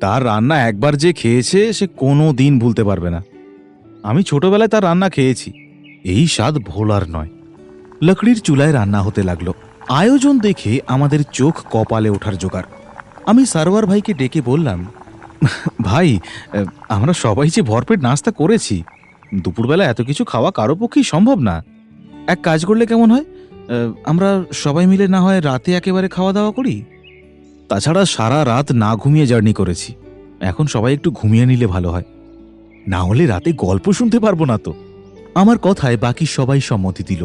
S3: তার রান্না একবার যে খেয়েছে সে কোনো দিন ভুলতে পারবে না। আমি ছোটবেলায় তার রান্না খেয়েছি, এই স্বাদ ভোলার নয়। লকড়ির চুলায় রান্না হতে লাগলো। আয়োজন দেখে আমাদের চোখ কপালে ওঠার জোগাড়। আমি সারোয়ার ভাইকে ডেকে বললাম, ভাই, আমরা সবাই যে ভরপেট নাস্তা করেছি, দুপুরবেলা এত কিছু খাওয়া কারো পক্ষেই সম্ভব না। এক কাজ করলে কেমন হয়, আমরা সবাই মিলে না হয় রাতে একেবারে খাওয়া দাওয়া করি? তাছাড়া সারা রাত না ঘুমিয়ে জার্নি করেছি, এখন সবাই একটু ঘুমিয়ে নিলে ভালো হয়, না হলে রাতে গল্প শুনতে পারবো না তো। আমার কথায় বাকি সবাই সম্মতি দিল।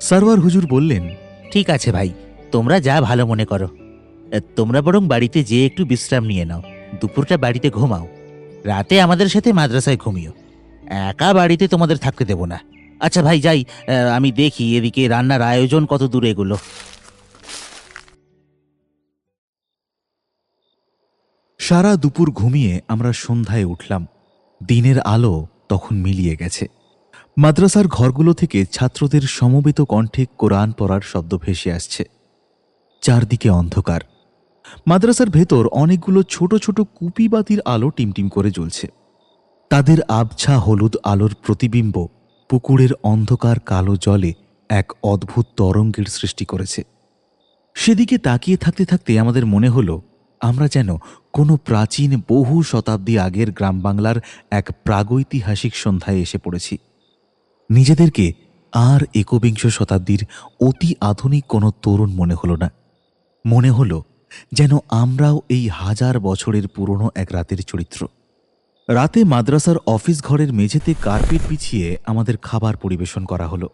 S3: সারোয়ার হুজুর বললেন,
S15: ঠিক আছে ভাই, তোমরা যা ভালো মনে করো। তোমরা বরং বাড়িতে যেয়ে একটু বিশ্রাম নিয়ে নাও, দুপুরটা বাড়িতে ঘুমাও, রাতে আমাদের সাথে মাদ্রাসায় ঘুমিও। একা বাড়িতে তোমাদের থাকতে দেব না। আচ্ছা ভাই, যাই, আমি দেখি এদিকে রান্নার আয়োজন কত দূর এগুলো।
S3: সারা দুপুর ঘুমিয়ে আমরা সন্ধ্যায় উঠলাম। দিনের আলো তখন মিলিয়ে গেছে। মাদ্রাসার ঘরগুলো থেকে ছাত্রদের সমবেত কণ্ঠে কোরআন পড়ার শব্দ ভেসে আসছে। চারদিকে অন্ধকার। মাদ্রাসার ভেতর অনেকগুলো ছোট ছোট কুপিবাতির আলো টিমটিম করে জ্বলছে। তাদের আবছা হলুদ আলোর প্রতিবিম্ব পুকুরের অন্ধকার কালো জলে এক অদ্ভুত তরঙ্গের সৃষ্টি করেছে। সেদিকে তাকিয়ে থাকতে থাকতে আমাদের মনে হলো আমরা যেন কোনো প্রাচীন বহু শতাব্দী আগের গ্রাম বাংলার এক প্রাগৈতিহাসিক সন্ধ্যায় এসে পড়েছি। নিজেদেরকে আর একবিংশ শতাব্দীর অতি আধুনিক কোনো তরুণ মনে হলো না। মনে হলো যেন আমরাও এই 1000 বছরের পুরনো এক রাতের চরিত্র। রাতে মাদ্রাসার অফিস ঘরের মেঝেতে কার্পেট বিছিয়ে আমাদের খাবার পরিবেশন করা হলো।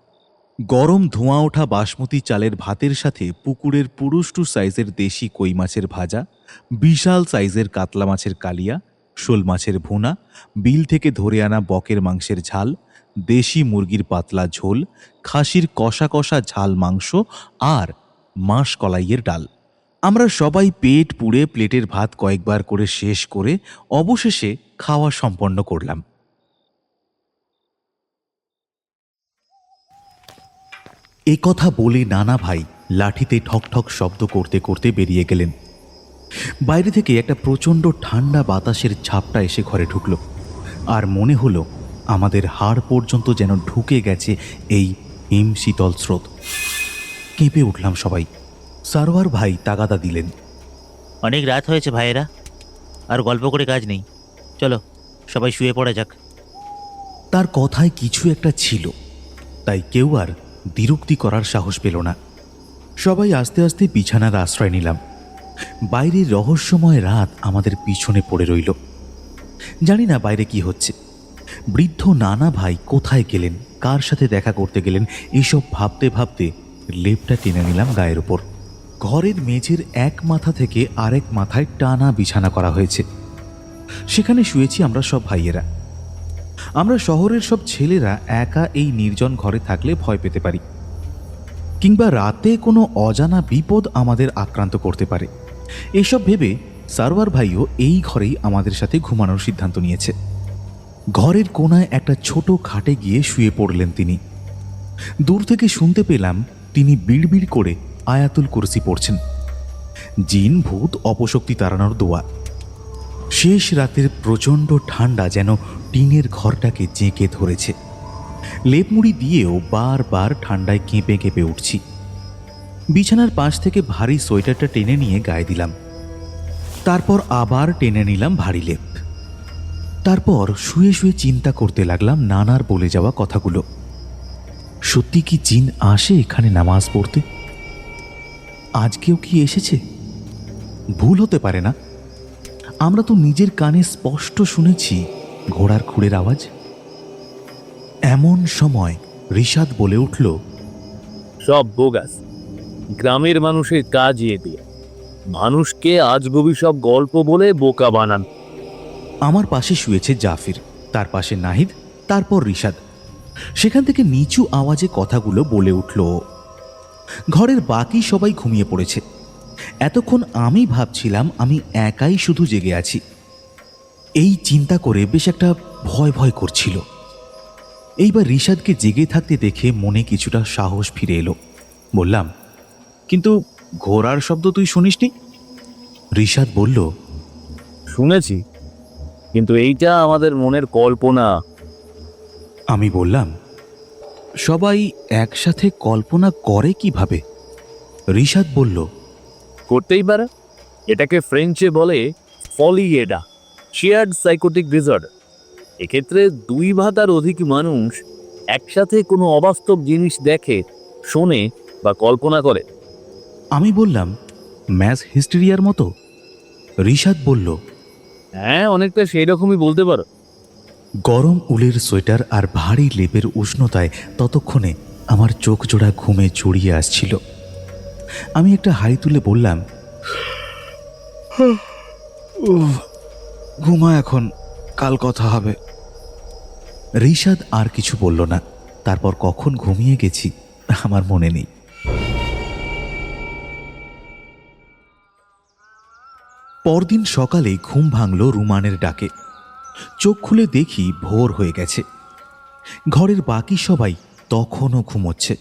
S3: গরম ধোঁয়া ওঠা বাসমতি চালের ভাতের সাথে পুকুরের পুরুষ্টু সাইজের দেশি কই মাছের ভাজা, বিশাল সাইজের কাতলা মাছের কালিয়া, শোল মাছের ভুনা, বিল থেকে ধরে আনা বকের মাংসের ঝাল, দেশি মুরগির পাতলা ঝোল, খাসির কষা কষা ঝাল মাংস আর মাস কলাইয়ের ডাল। আমরা সবাই পেট পুড়ে প্লেটের ভাত কয়েকবার করে শেষ করে অবশেষে খাওয়া সম্পন্ন করলাম। এ কথা বলে নানা ভাই লাঠিতে ঠক ঠক শব্দ করতে করতে বেরিয়ে গেলেন। বাইরে থেকে একটা প্রচণ্ড ঠান্ডা বাতাসের ঝাপটা এসে ঘরে ঢুকল, আর মনে হলো আমাদের হাড় পর্যন্ত যেন ঢুকে গেছে এই হিম শীতল স্রোত। কেঁপে উঠলাম সবাই। সারোয়ার ভাই তাগাদা দিলেন,
S15: অনেক রাত হয়েছে ভাইয়েরা, আর গল্প করে কাজ নেই, চলো সবাই শুয়ে পড়া যাক।
S3: তার কথায় কিছু একটা ছিল, তাই কেউ আর দ্বিরুক্তি করার সাহস পেল না। সবাই আস্তে আস্তে বিছানার আশ্রয় নিলাম। বাইরের রহস্যময় রাত আমাদের পিছনে পড়ে রইল। জানি না বাইরে কি হচ্ছে। বৃদ্ধ নানা ভাই কোথায় গেলেন, কার সাথে দেখা করতে গেলেন, এসব ভাবতে ভাবতে লেপটা টেনে নিলাম গায়ের ওপর। ঘরের মেঝের এক মাথা থেকে আরেক মাথায় টানা বিছানা করা হয়েছে। সেখানে শুয়েছি আমরা সব ভাইয়েরা। আমরা শহরের সব ছেলেরা একা এই নির্জন ঘরে থাকলে ভয় পেতে পারি, কিংবা রাতে কোনো অজানা বিপদ আমাদের আক্রান্ত করতে পারে। এসব ভেবে সারোয়ার ভাইও এই ঘরেই আমাদের সাথে ঘুমানোর সিদ্ধান্ত নিয়েছে। ঘরের কোনায় একটা ছোট খাটে গিয়ে শুয়ে পড়লেন তিনি। দূর থেকে শুনতে পেলাম তিনি বিড়বিড় করে আয়াতুল কুরসি পড়ছেন। জিন ভূত অপশক্তি তাড়ানোর দোয়া। শেষ রাতের প্রচণ্ড ঠান্ডা যেন টিনের ঘরটাকে জেঁকে ধরেছে। লেপমুড়ি দিয়েও বারবার ঠান্ডায় কেঁপে কেঁপে উঠছি। বিছানার পাশ থেকে ভারী সোয়েটারটা টেনে নিয়ে গায়ে দিলাম। তারপর আবার টেনে নিলাম ভারী লেপ। তারপর শুয়ে শুয়ে চিন্তা করতে লাগলাম নানার বলে যাওয়া কথাগুলো। সত্যি কি জিন আসে এখানে নামাজ পড়তে? আজকেও কি এসেছে? ভুল হতে পারে না। আমরা তো নিজের কানে স্পষ্ট শুনেছি ঘোড়ার খুঁড়ের আওয়াজ। এমন সময় রিশাদ বলে উঠল,
S16: সব বোগাস, গ্রামের মানুষের কাজ দিয়ে মানুষকে আজগুবি সব গল্প বলে বোকা বানান।
S3: আমার পাশে শুয়েছে জাফির, তার পাশে নাহিদ, তারপর রিশাদ। সেখান থেকে নিচু আওয়াজে কথাগুলো বলে উঠল। ঘরের বাকি সবাই ঘুমিয়ে পড়েছে। এতক্ষণ আমি ভাবছিলাম আমি একাই শুধু জেগে আছি। এই চিন্তা করে বেশ একটা ভয় ভয় করছিল। এইবার রিশাদকে জেগে থাকতে দেখে মনে কিছুটা সাহস ফিরে এলো। বললাম, কিন্তু ঘোড়ার শব্দ তুই শুনিসনি? রিশাদ বলল,
S16: শুনেছি, কিন্তু এইটা আমাদের মনের কল্পনা।
S3: আমি বললাম, সবাই একসাথে কল্পনা করে কিভাবে? রিশাদ বলল,
S16: করতেই পারে। এটাকে ফ্রেঞ্চে বলে ফলিয়েডা, শেয়ার্ড সাইকোটিক ডিসঅর্ডার। এক্ষেত্রে 2 বা তার অধিক মানুষ একসাথে কোনো অবাস্তব জিনিস দেখে, শোনে বা কল্পনা করে।
S3: আমি বললাম, ম্যাস হিস্টেরিয়ার মতো? রিশাদ বলল,
S16: হ্যাঁ, অনেকটা সেই রকমই বলতে পারো।
S3: গরম উলের সোয়েটার আর ভারী লেপের উষ্ণতায় ততক্ষণে আমার চোখ জোড়া ঘুমে জড়িয়ে আসছিল। আমি একটা হাই তুলে বললাম, ঘুমা এখন, কাল কথা হবে। রিশাদ আর কিছু বলল না। তারপর কখন ঘুমিয়ে গেছি আমার মনে নেই। পরদিন সকালে ঘুম ভাঙল রুমানের ডাকে। চোখ খুলে দেখি ভোর হয়ে গেছে। ঘরের বাকি সবাই তখনও ঘুমোচ্ছে।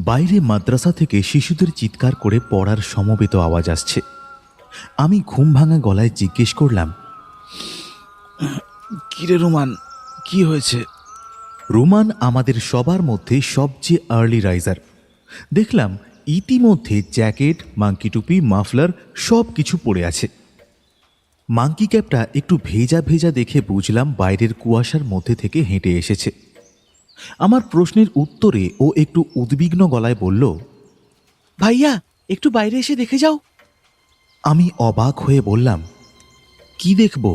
S3: বাইরে মাদ্রাসা থেকে শিশুদের চিৎকার করে পড়ার সমবেত আওয়াজ আসছে। আমি ঘুম ভাঙা গলায় জিজ্ঞেস করলাম, কিরে রুমান, কি হয়েছে? রুমান আমাদের সবার মধ্যে সবচেয়ে আর্লি রাইজার। দেখলাম ইতিমধ্যে জ্যাকেট, মাঙ্কি টুপি, মাফলার সব কিছু পড়ে আছে। মাঙ্কি ক্যাপটা একটু ভেজা ভেজা দেখে বুঝলাম বাইরের কুয়াশার মধ্যে থেকে হেঁটে এসেছে। আমার প্রশ্নের উত্তরে ও একটু উদ্বিগ্ন গলায় বলল,
S6: ভাইয়া একটু বাইরে এসে দেখে যাও।
S3: আমি অবাক হয়ে বললাম, কি দেখব?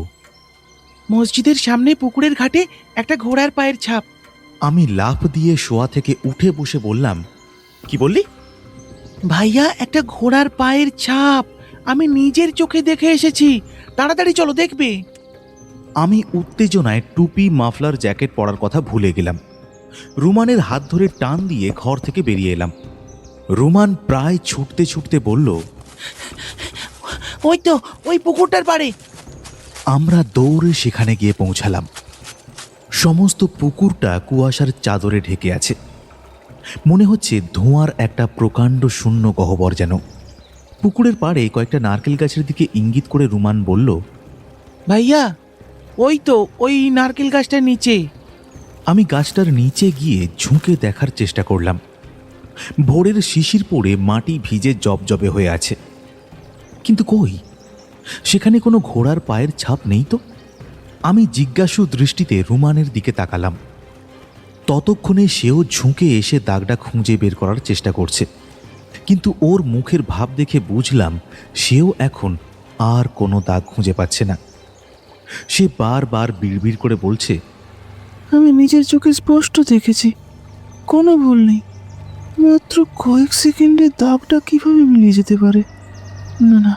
S6: মসজিদের সামনে পুকুরের ঘাটে একটা ঘোড়ার পায়ের ছাপ।
S3: আমি লাফ দিয়ে শোয়া থেকে উঠে বসে বললাম, কি বললি?
S6: ভাইয়া একটা ঘোড়ার পায়ের ছাপ আমি নিজের চোখে দেখে এসেছি, তাড়াতাড়ি চলো দেখবে।
S3: আমি উত্তেজনায় টুপি, মাফলার, জ্যাকেট পরার কথা ভুলে গেলাম। রুমানের হাত ধরে টান দিয়ে ঘর থেকে বেরিয়ে এলাম। রুমান প্রায় ছুটতে ছুটতে বলল,
S6: ওই তো ওই পুকুরটার পাড়ে।
S3: আমরা দৌড়ে সেখানে গিয়ে পৌঁছালাম। সমস্ত পুকুরটা কুয়াশার চাদরে ঢেকে আছে। মনে হচ্ছে ধোঁয়ার একটা প্রকাণ্ড শূন্য গহ্বর যেন। পুকুরের পাড়ে কয়েকটা নারকেল গাছের দিকে ইঙ্গিত করে রুমান বলল,
S6: ভাইয়া ওই তো ওই নারকেল গাছটার নিচে।
S3: আমি গাছটার নিচে গিয়ে ঝুঁকে দেখার চেষ্টা করলাম। ভোরের শিশির পড়ে মাটি ভিজে জবজবে হয়ে আছে, কিন্তু কই সেখানে কোনো ঘোড়ার পায়ের ছাপ নেই তো। আমি জিজ্ঞাসু দৃষ্টিতে রুমানের দিকে তাকালাম। ততক্ষণে সেও ঝুঁকে এসে দাগটা খুঁজে বের করার চেষ্টা করছে, কিন্তু ওর মুখের ভাব দেখে বুঝলাম সেও এখন আর কোনো দাগ খুঁজে পাচ্ছে না। সে বারবার বিড়বিড় করে বলছে,
S6: আমি নিজের চোখে স্পষ্ট দেখেছি, কোনো ভুল নেই। মাত্র কয়েক সেকেন্ডে দাগটা কিভাবে মিলিয়ে যেতে পারে? না না,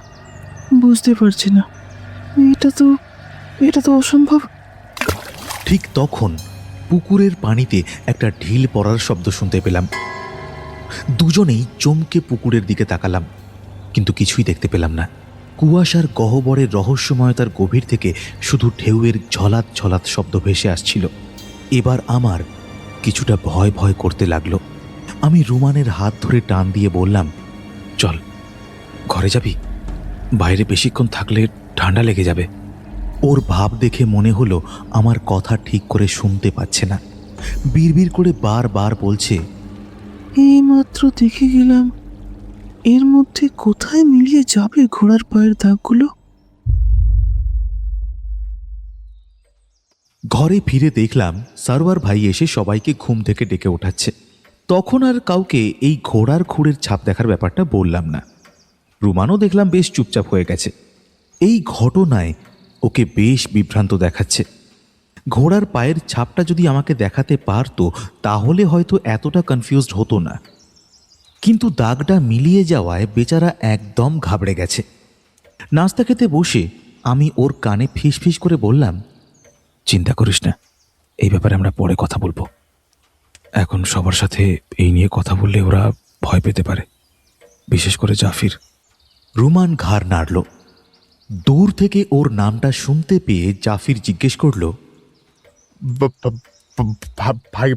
S6: বুঝতে পারছি না। এটা তো অসম্ভব।
S3: ঠিক তখন পুকুরের পানিতে একটা ঢিল পড়ার শব্দ শুনতে পেলাম। দুজনেই চমকে পুকুরের দিকে তাকালাম, কিন্তু কিছুই দেখতে পেলাম না। কুয়াশার গহ্বরের রহস্যময়তার গভীর থেকে শুধু ঢেউয়ের ঝলাত ঝলাত শব্দ ভেসে আসছিল। এবার আমার কিছুটা ভয় ভয় করতে লাগলো। আমি রুমানের হাত ধরে টান দিয়ে বললাম, চল ঘরে যাবি, বাইরে বেশিক্ষণ থাকলে ঠান্ডা লেগে যাবে। ওর ভাব দেখে মনে হলো আমার কথা ঠিক করে শুনতে পাচ্ছে না। বিড়বিড় করে বারবার বলছে,
S6: এইমাত্র দেখে গেলাম, এর মধ্যে কোথায় মিলিয়ে যাবে ঘোড়ার পায়ের দাগগুলো?
S3: ঘরে ফিরে দেখলাম সারোয়ার ভাই এসে সবাইকে ঘুম থেকে ডেকে ওঠাচ্ছে। তখন আর কাউকে এই ঘোড়ার খুঁড়ের ছাপ দেখার ব্যাপারটা বললাম না। রুমানও দেখলাম বেশ চুপচাপ হয়ে গেছে। এই ঘটনায় ওকে বেশ বিভ্রান্ত দেখাচ্ছে। ঘোড়ার পায়ের ছাপটা যদি আমাকে দেখাতে পারতো তাহলে হয়তো এতটা কনফিউজড হতো না, কিন্তু দাগটা মিলিয়ে যাওয়ায় বেচারা একদম ঘাবড়ে গেছে। নাস্তা খেতে বসে আমি ওর কানে ফিস ফিস করে বললাম, চিন্তা করিস না, এই ব্যাপারে আমরা পরে কথা বলবো। এখন সবার সাথে এই নিয়ে কথা বললে ওরা ভয় পেতে পারে, বিশেষ করে জাফির। রুমান ঘাড় নাড়ল। দূর থেকে ওর নামটা শুনতে পেয়ে জাফির জিজ্ঞেস করল,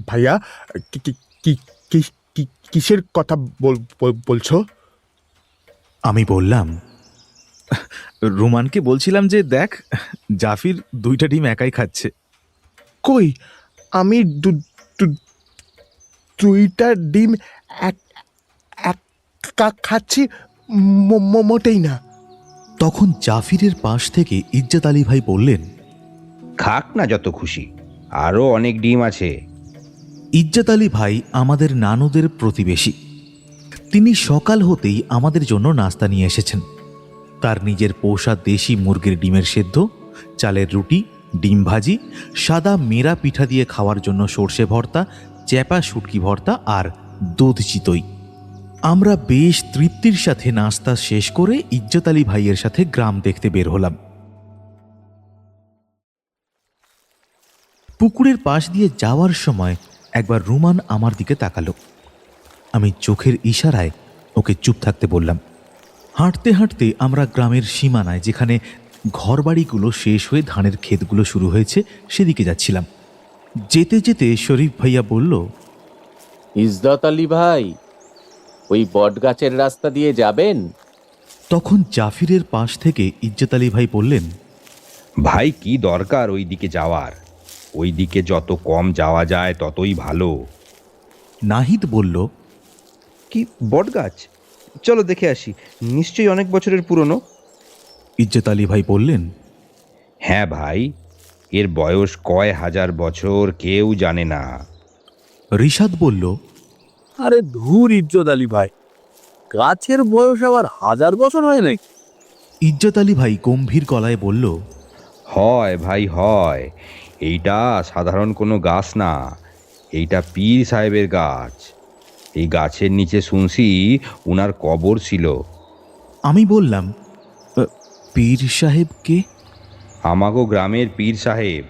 S4: ভাইয়া কিসের কথা বলছো?
S3: আমি বললাম, রুমানকে বলছিলাম যে দেখ, জাফির 2টা ডিম একাই খাচ্ছে।
S4: কই, আমি 2টা ডিম একা খাচ্ছি মোটেই না।
S3: তখন জাফিরের পাশ থেকে ইজ্জত আলী ভাই বললেন,
S17: খাক না যত খুশি, আরও অনেক ডিম আছে।
S3: ইজ্জত আলী ভাই আমাদের নানুদের প্রতিবেশী। তিনি সকাল হতেই আমাদের জন্য নাস্তা নিয়ে এসেছেন। তার নিজের পোষা দেশি মুরগির ডিমের সেদ্ধ, চালের রুটি, ডিম ভাজি, সাদা মেরা পিঠা দিয়ে খাওয়ার জন্য সর্ষে ভর্তা, চ্যাপা শুটকি ভর্তা আর দুধ চিতই। আমরা বেশ তৃপ্তির সাথে নাস্তা শেষ করে ইজ্জত আলী ভাইয়ের সাথে গ্রাম দেখতে বের হলাম। পুকুরের পাশ দিয়ে যাওয়ার সময় একবার রুমান আমার দিকে তাকালো। আমি চোখের ইশারায় ওকে চুপ থাকতে বললাম। হাঁটতে হাঁটতে আমরা গ্রামের সীমানায়, যেখানে ঘরবাড়িগুলো শেষ হয়ে ধানের ক্ষেতগুলো শুরু হয়েছে, সেদিকে যাচ্ছিলাম। যেতে যেতে শরীফ ভাইয়া বলল,
S18: ইজ্জত আলী ভাই, ওই বট গাছের রাস্তা দিয়ে যাবেন?
S3: তখন জাফিরের পাশ থেকে ইজ্জত আলী ভাই বললেন,
S17: ভাই কি দরকার ওই দিকে যাওয়ার? ওই দিকে যত কম যাওয়া যায় ততই ভালো।
S3: নাহিদ বলল,
S17: কি বট গাছ? চলো দেখে আসি, নিশ্চয়ই অনেক বছরের পুরনো।
S3: ইজ্জত আলী ভাই বললেন,
S17: হ্যাঁ ভাই, এর বয়স কয় হাজার বছর কেউ জানে না।
S3: ঋষাদ বলল,
S16: আরে ধুর ইজ্জত আলী ভাই, গাছের বয়স আবার 1000 বছর হয় নাকি?
S3: ইজ্জত আলী ভাই গম্ভীর গলায় বলল,
S17: হয় ভাই হয়, এইটা সাধারণ কোনো গাছ না, এইটা পীর সাহেবের গাছ। এই গাছের নিচে শুনছি উনার কবর ছিল।
S3: আমি বললাম, পীর সাহেব কে?
S17: আমাগো গ্রামের পীর সাহেব।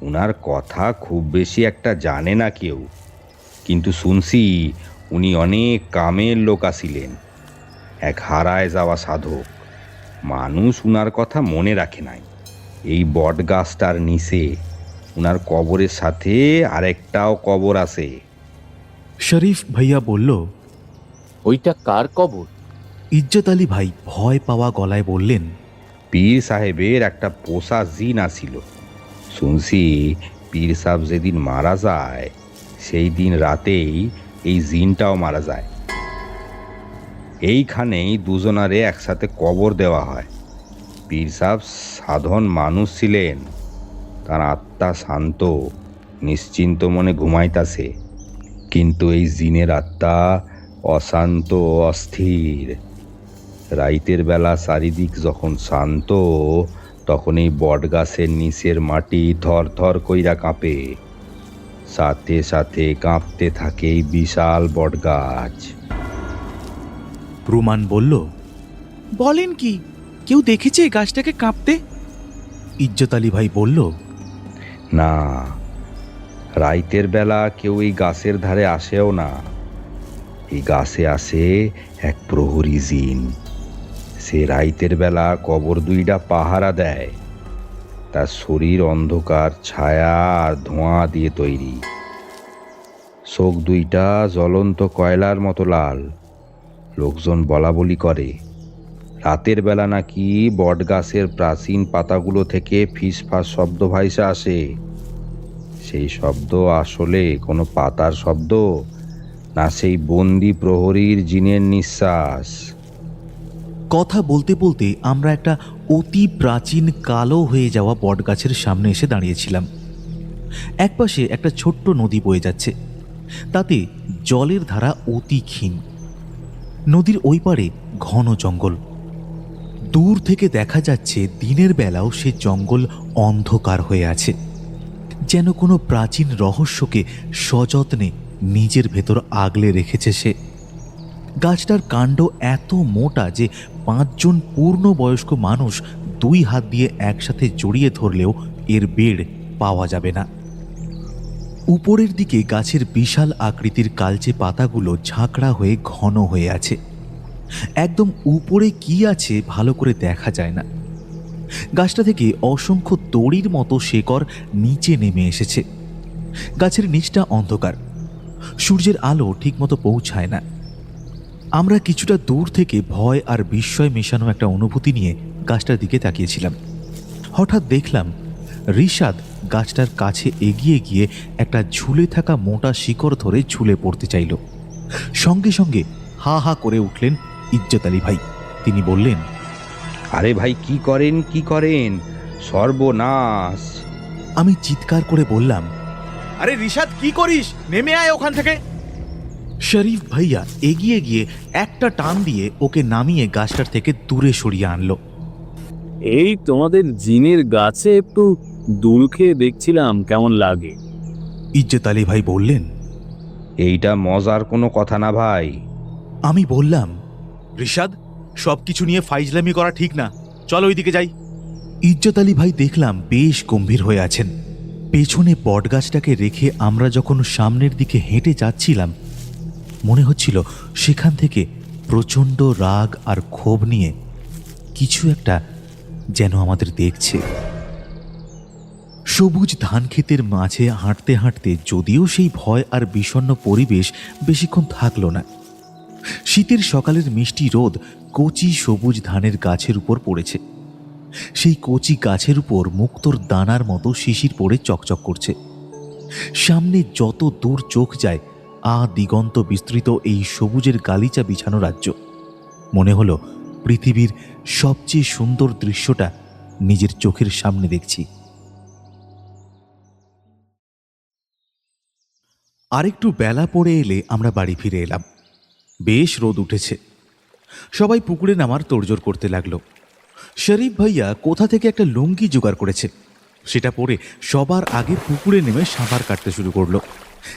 S17: উনার কথা খুব বেশি একটা জানে না কেউ, কিন্তু শুনছি উনি অনেক কামের লোক আছিলেন, এক হারায় যাওয়া সাধক। মানুষ উনার কথা মনে রাখে নাই। এই বট গাছটার নিচে উনার কবরের সাথে আরেকটাও কবর আছে।
S3: শরীফ ভাইয়া বলল,
S18: ওইটা কার কবর?
S3: ইজ্জত আলী ভাই ভয় পাওয়া গলায় বললেন,
S17: পীর সাহেবের একটা পোষা জিন আছিল। শুনছি পীর সাহেব যেদিন মারা যায় সেই দিন রাতেই এই জিনটাও মারা যায়। এইখানেই দুজনারে একসাথে কবর দেওয়া হয়। পীর সাহেব সাধন মানুষ ছিলেন, তার আত্মা শান্ত, নিশ্চিন্ত মনে ঘুমাইতাছে, কিন্তু এই জিনের আত্মা অশান্ত, অস্থির। রাইতের বেলা চারিদিক যখন শান্ত, তখন এই বটগাছের নিচের মাটি থর থর কইরা কাঁপে, সাথে সাথে কাঁপতে থাকে এই বিশাল বটগাছ।
S3: রুমান বলল,
S6: বলেন কি, কেউ দেখেছে এই গাছটাকে কাঁপতে?
S3: ইজ্জত আলী ভাই বলল,
S17: না, রাইতের বেলা কেউ এই গাছের ধারে আসেও না। এই গাছে আসে এক প্রহরী জিন। সে রাইতের বেলা কবর দুইটা পাহারা দেয়। তার শরীর অন্ধকার, ছায়া আর ধোঁয়া দিয়ে তৈরি। চোখ দুইটা জ্বলন্ত কয়লার মতো লাল। লোকজন বলা বলি করে রাতের বেলা নাকি বটগাছের প্রাচীন পাতাগুলো থেকে ফিসফাস শব্দ ভাইসা আসে। সেই শব্দ আসলে কোনো পাতার শব্দ না, সেই বন্দি প্রহরীর জিনের নিঃশ্বাস।
S3: কথা বলতে বলতে আমরা একটা অতি প্রাচীন কালো হয়ে যাওয়া বটগাছের সামনে এসে দাঁড়িয়েছিলাম। একপাশে একটা ছোট্ট নদী বয়ে যাচ্ছে, তাতে জলের ধারা অতি ক্ষীণ। নদীর ওই পারে ঘন জঙ্গল। দূর থেকে দেখা যাচ্ছে দিনের বেলাও সে জঙ্গল অন্ধকার হয়ে আছে, যেন কোনো প্রাচীন রহস্যকে সযত্নে নিজের ভেতর আগলে রেখেছে সে। গাছটার কাণ্ড এত মোটা যে 5 জন পূর্ণবয়স্ক মানুষ 2 হাত দিয়ে একসাথে জড়িয়ে ধরলেও এর বেড় পাওয়া যাবে না। উপরের দিকে গাছের বিশাল আকৃতির কালচে পাতাগুলো ঝাঁকড়া হয়ে ঘন হয়ে আছে। একদম উপরে কি আছে ভালো করে দেখা যায় না। গাছটা থেকে অসংখ্য দড়ির মতো শেকড় নিচে নেমে এসেছে। গাছের নিচটা অন্ধকার, সূর্যের আলো ঠিকমতো পৌঁছায় না। আমরা কিছুটা দূর থেকে ভয় আর বিস্ময় মেশানো একটা অনুভূতি নিয়ে গাছটার দিকে তাকিয়েছিলাম। হঠাৎ দেখলাম ঋষাদ গাছটার কাছে এগিয়ে গিয়ে একটা ঝুলে থাকা মোটা শিকড় ধরে ঝুলে পড়তে চাইল। সঙ্গে সঙ্গে হা হা করে উঠলেন ইজ্জত আলী ভাই। তিনি বললেন,
S17: আরে ভাই, কি করেন কি করেন, সর্বনাশ!
S3: আমি চিৎকার করে বললাম,
S6: আরে ঋষাদ, কি করিস? নেমে আয় ওখান থেকে।
S3: শরীফ ভাইয়া এগিয়ে গিয়ে একটা টান দিয়ে ওকে নামিয়ে গাছটার থেকে দূরে সরিয়ে আনলো।
S16: এই তোমাদের জিনের গাছে একটু দূর খেয়ে দেখছিলাম কেমন লাগে।
S3: ইজ্জত আলী ভাই বললেন,
S17: এইটা মজার কোনো কথা না ভাই।
S3: আমি বললাম,
S6: ঋষাদ, সবকিছু নিয়ে ফাইজলামি করা ঠিক না, চলো ওইদিকে যাই।
S3: ইজ্জত আলী ভাই দেখলাম বেশ গম্ভীর হয়ে আছেন। পেছনে বটগাছটাকে রেখে আমরা যখন সামনের দিকে হেঁটে যাচ্ছিলাম, মনে হচ্ছিল সেখান থেকে প্রচণ্ড রাগ আর ক্ষোভ নিয়ে কিছু একটা যেন আমাদের দেখছে। সবুজ ধান ক্ষেতের মাঝে হাঁটতে হাঁটতে যদিও সেই ভয় আর বিষণ্ণ পরিবেশ বেশিক্ষণ থাকল না। শীতের সকালের মিষ্টি রোদ কচি সবুজ ধানের গাছের উপর পড়েছে। সেই কচি গাছের উপর মুক্তোর দানার মতো শিশির পড়ে চকচক করছে। সামনে যত দূর চোখ যায় দিগন্ত বিস্তৃত এই সবুজের গালিচা বিছানো রাজ্য। মনে হলো পৃথিবীর সবচেয়ে সুন্দর দৃশ্যটা নিজের চোখের সামনে দেখছি। আরেকটু বেলা পড়ে এলে আমরা বাড়ি ফিরে এলাম। বেশ রোদ উঠেছে। সবাই পুকুরে নামার তোড়জোড় করতে লাগলো। শরীফ ভাইয়া কোথা থেকে একটা লুঙ্গি জোগাড় করেছে, সেটা পরে সবার আগে পুকুরে নেমে সাঁতার কাটতে শুরু করলো।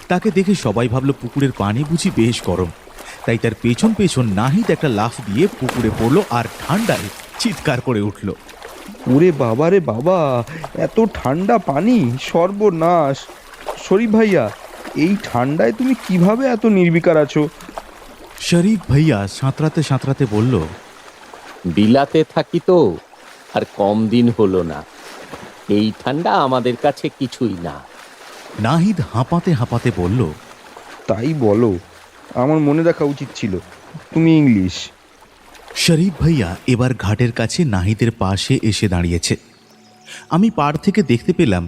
S3: তাকে দেখে সবাই ভাবলো পুকুরের পানি বুঝি বেশ গরম, তাই তার পেছন পেছন নাহিদ একটা লাফ দিয়ে পুকুরে পড়লো আর ঠান্ডায় চিৎকার করে উঠল,
S17: ওরে বাবা রে বাবা, এত ঠান্ডা পানি, সর্বনাশ! শরীফ ভাইয়া, এই ঠান্ডায় তুমি কিভাবে এত নির্বিকার আছো?
S3: শরীফ ভাইয়া সাঁতরাতে সাঁতরাতে বলল,
S18: বিলাতে থাকি তো, আর কম দিন হলো না। এই ঠান্ডা আমাদের কাছে কিছুই না।
S3: নাহিদ হাঁপাতে হাঁপাতে বলল,
S17: তাই বলো, আমার মনে রাখা উচিত ছিল তুমি ইংলিশ।
S3: শরীফ ভাইয়া এবার ঘাটের কাছে নাহিদের পাশে এসে দাঁড়িয়েছে। আমি পাড় থেকে দেখতে পেলাম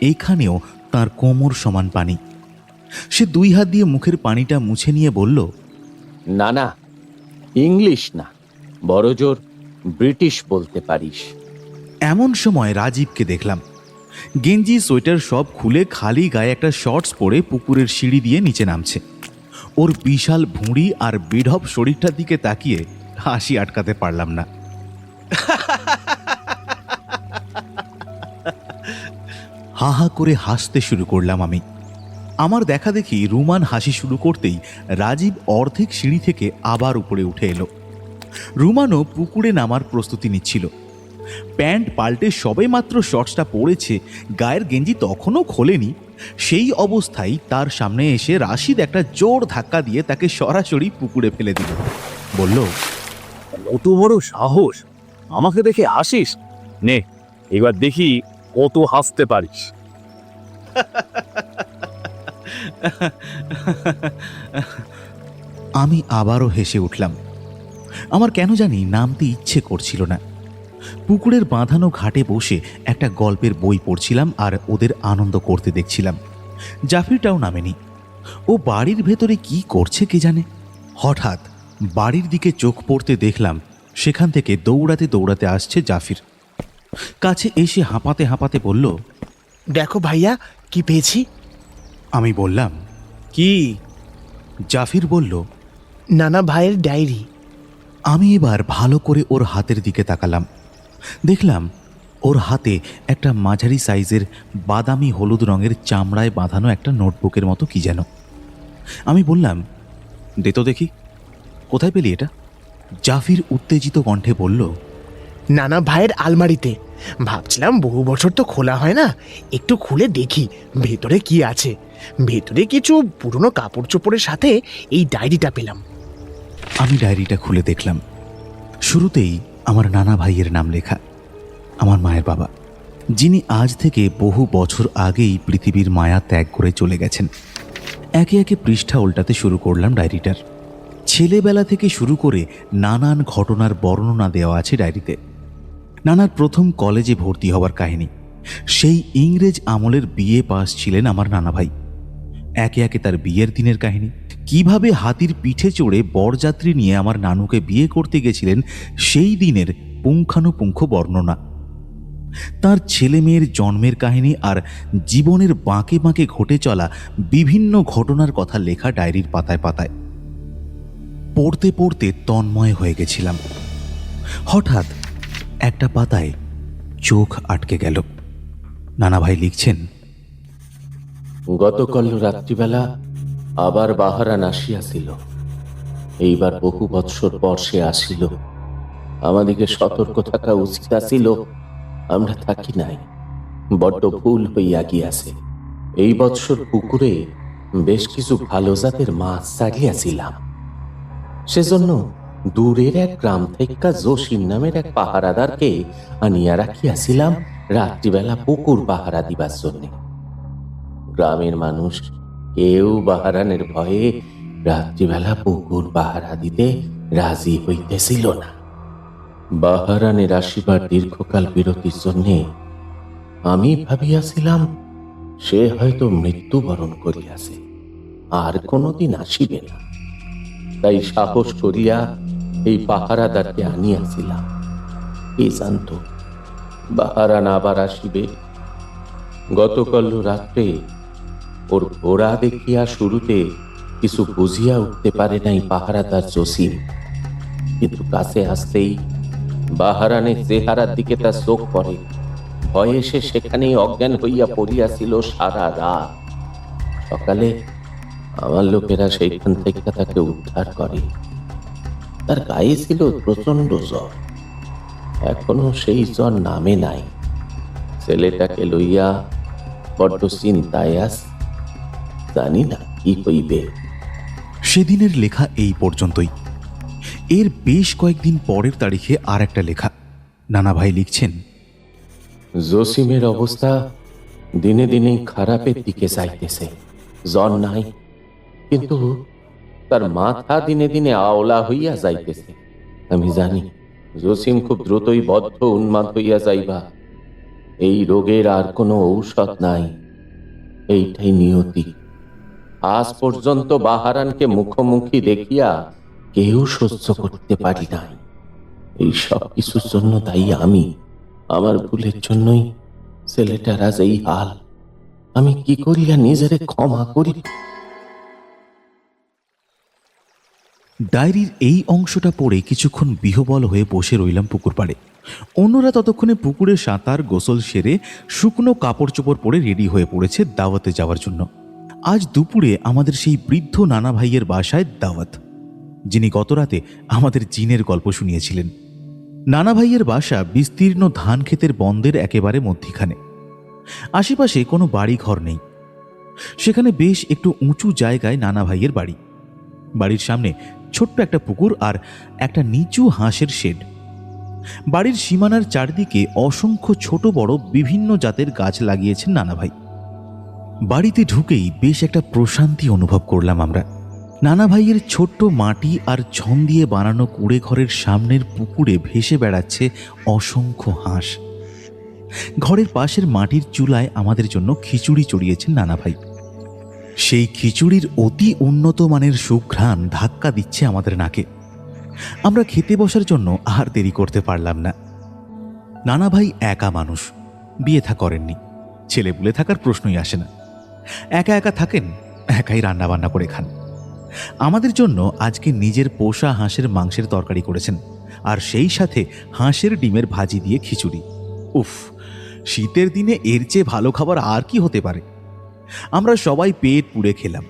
S3: এইখানেও তার কোমর সমান পানি। সে 2 হাত দিয়ে মুখের পানিটা মুছে নিয়ে বলল,
S18: না না, ইংলিশ না, বড় জোর ব্রিটিশ বলতে পারিস।
S3: এমন সময় রাজীবকে দেখলাম। গেঞ্জি সোয়েটার সব খুলে খালি গায়ে একটা শর্টস পরে পুকুরের সিঁড়ি দিয়ে নিচে নামছে। ওর বিশাল ভুঁড়ি আর বিঢপ শরীরটার দিকে তাকিয়ে হাসি আটকাতে পারলাম না। হা হা করে হাসতে শুরু করলাম আমি। আমার দেখা দেখি রুমান হাসি শুরু করতেই রাজীব অর্ধেক সিঁড়ি থেকে আবার উপরে উঠে এলো। রুমানও পুকুরে নামার প্রস্তুতি নিচ্ছিল। প্যান্ট পাল্টে সবে মাত্র শর্টসটা পরেছে, গায়ের গেঞ্জি তখনও খোলেনি। সেই অবস্থায় তার সামনে এসে রাশিদ একটা জোর ধাক্কা দিয়ে তাকে সরাসরি পুকুরে ফেলে দিল। বলল,
S16: কত বড় সাহস, আমাকে দেখে হাসিস? নে, এবার দেখি কত হাসতে পারিস।
S3: আমি আবারও হেসে উঠলাম। আমার কেন জানি নামতে ইচ্ছে করছিল না। পুকুরের বাঁধানো ঘাটে বসে একটা গল্পের বই পড়ছিলাম আর ওদের আনন্দ করতে দেখছিলাম। জাফিরটাও নামেনি। ও বাড়ির ভেতরে কি করছে কে জানে। হঠাৎ বাড়ির দিকে চোখ পড়তে দেখলাম সেখান থেকে দৌড়াতে দৌড়াতে আসছে জাফির। কাছে এসে হাঁপাতে হাঁপাতে বলল,
S6: দেখো ভাইয়া, কি পেয়েছি।
S3: আমি বললাম, কি? জাফির বলল,
S6: নানা ভাইয়ের ডায়েরি।
S3: আমি এবার ভালো করে ওর হাতের দিকে তাকালাম। দেখলাম ওর হাতে একটা মাঝারি সাইজের বাদামি হলুদ রঙের চামড়ায় বাঁধানো একটা নোটবুকের মতো কি যেন। আমি বললাম, দে তো দেখি, কোথায় পেলি এটা? জাফির উত্তেজিত কণ্ঠে বলল,
S6: নানা ভাইয়ের আলমারিতে। ভাবছিলাম বহু বছর তো খোলা হয় না, একটু খুলে দেখি ভেতরে কি আছে। ভেতরে কিছু পুরনো কাপড় চোপড়ের সাথে এই ডায়েরিটা পেলাম।
S3: আমি ডায়েরিটা খুলে দেখলাম। শুরুতেই আমার নানা ভাইয়ের নাম লেখা, আমার মায়ের বাবা, যিনি আজ থেকে বহু বছর আগেই পৃথিবীর মায়া ত্যাগ করে চলে গেছেন। একে একে পৃষ্ঠা উল্টাতে শুরু করলাম ডায়েরিটার। ছেলেবেলা থেকে শুরু করে নানান ঘটনার বর্ণনা দেওয়া আছে ডায়েরিতে। নানার প্রথম কলেজে ভর্তি হওয়ার কাহিনী, সেই ইংরেজ আমলের বিয়ে পাস ছিলেন আমার নানা ভাই। একে একে তার বিয়ের দিনের কাহিনী, কিভাবে হাতির পিঠে চড়ে বরযাত্রী নিয়ে আমার নানুকে বিয়ে করতে গেছিলেন সেই দিনের পুঙ্খানুপুঙ্খ বর্ণনা, তার ছেলে মেয়ের জন্মের কাহিনী আর জীবনের বাঁকে বাঁকে ঘটে চলা বিভিন্ন ঘটনার কথা লেখা ডায়েরির পাতায় পাতায়। পড়তে পড়তে তন্ময় হয়ে গেছিলাম। হঠাৎ একটা পাতায় চোখ আটকে গেল। নানা ভাই লিখছেন,
S18: গতকাল রাত্রিবেলা আবার বাহারান আসিয়াছিল। এইবার বহু বৎসর পর সে আসিল। আমাদিকে সতর্ক থাকা উচিত আছিল, আমরা থাকি নাই, বড্ড ভুল হইয়া গিয়াছে। এই বৎসর পুকুরে বেশ কিছু ভালো জাতের মাছ ছাড়িয়াছিলাম। সেজন্য দূরের এক গ্রাম থেকে জসিম নামের এক পাহারাদারকে আনিয়া রাখিয়াছিলাম রাত্রিবেলা পুকুর পাহারা দিবার জন্য। গ্রামের মানুষ কেউ বাহারানের ভয়ে রাত্রিবেলা পুকুর পাহারা দিতে রাজি হইতেছিল না। বাহারানের আসিবার দীর্ঘকাল বিরতির জন্য আমি ভাবিয়াছিলাম সে হয়তো মৃত্যুবরণ করিয়াছে। আর কোনোদিন আসিবে না। তাই সাহস করিয়া এই পাহারাদারকে আনিয়াছিলাম। কে জানত বাহারান আবার আসিবে। গতকাল রাত্রে ওর ঘোড়া দেখিয়া শুরুতে কিছু বুঝিয়া উঠতে পারে নাই পাহারাদার জসিম, কিন্তু কাছে আসতেই বাহারানের চেহারার দিকে তার চোখ পড়ে। ভয়ে সে সেখানেই অজ্ঞান হইয়া পড়িয়াছিল সারা রাত। সকালে আমার লোকেরা সেইখান থেকে তাকে উদ্ধার করে। তার গায়ে ছিল প্রচন্ড জ্বর, এখনো সেই জ্বর নামে নাই। ছেলেটাকে লইয়া বড্ড চিন্তায় আছি, জানি না কি হইবে।
S3: সেদিনের লেখা এই পর্যন্তই। এর বেশ কয়েকদিন পরের তারিখে আর একটা লেখা। নানা ভাই লিখছেন,
S18: জসিমের অবস্থা দিনে দিনে খারাপের দিকে যাইতেছে। জ্বর নাই, কিন্তু তার মাথা দিনে দিনে আওলা হইয়া যাইতেছে। আমি জানি জসিম খুব দ্রুতই বদ্ধ উন্মাদ হইয়া যাইবা। এই রোগের আর কোনো ঔষধ নাই, এইটাই নিয়তি। আজ পর্যন্ত বাহারানকে মুখোমুখি দেখিয়া কেউ সহ্য করতে পারি নাই। এই সব কিছুর জন্য তাই আমি, আমার ভুলের জন্যই ছেলেটার আজ এই হাল। আমি কি করিয়া নিজেরে ক্ষমা করি?
S3: ডায়েরির এই অংশটা পড়ে কিছুক্ষণ বিহবল হয়ে বসে রইলাম পুকুর পাড়ে। অন্যরা ততক্ষণে পুকুরে সাঁতার গোসল সেরে শুকনো কাপড় চোপড় পরে রেডি হয়ে পড়েছে দাওয়াতে যাওয়ার জন্য। আজ দুপুরে আমাদের সেই বৃদ্ধ নানা ভাইয়ের বাসায় দাওয়াত, যিনি গতরাতে আমাদের জিনের গল্প শুনিয়েছিলেন। নানা ভাইয়ের বাসা বিস্তীর্ণ ধান ক্ষেতের বন্দের একেবারে মধ্যিখানে। আশেপাশে কোনো বাড়ি ঘর নেই। সেখানে বেশ একটু উঁচু জায়গায় নানা ভাইয়ের বাড়ি। বাড়ির সামনে ছোট্ট একটা পুকুর আর একটা নিচু হাঁসের শেড। বাড়ির সীমানার চারদিকে অসংখ্য ছোট বড় বিভিন্ন জাতের গাছ লাগিয়েছেন নানা ভাই। বাড়িতে ঢুকেই বেশ একটা প্রশান্তি অনুভব করলাম আমরা। নানা ভাইয়ের ছোট্ট মাটি আর ছন দিয়ে বানানো কুড়ে ঘরের সামনের পুকুরে ভেসে বেড়াচ্ছে অসংখ্য হাঁস। ঘরের পাশের মাটির চুলায় আমাদের জন্য খিচুড়ি চড়িয়েছেন নানা ভাই। সেই খিচুড়ির অতি উন্নত মানের সুঘ্রাণ ধাক্কা দিচ্ছে আমাদের নাকে। আমরা খেতে বসার জন্য আর দেরি করতে পারলাম না। নানা ভাই একা মানুষ, বিয়ে থা করেননি, ছেলেপুলে থাকার প্রশ্নই আসে না। একা একা থাকেন, একাই রান্না বান্না করে খান। আমাদের জন্য আজকে নিজের পোষা হাঁসের মাংসের তরকারি করেছেন, আর সেই সাথে হাঁসের ডিমের ভাজি দিয়ে খিচুড়ি। উফ, শীতের দিনে এর চেয়ে ভালো খাবার আর কি হতে পারে। আমরা সবাই পেট পুড়ে খেলাম।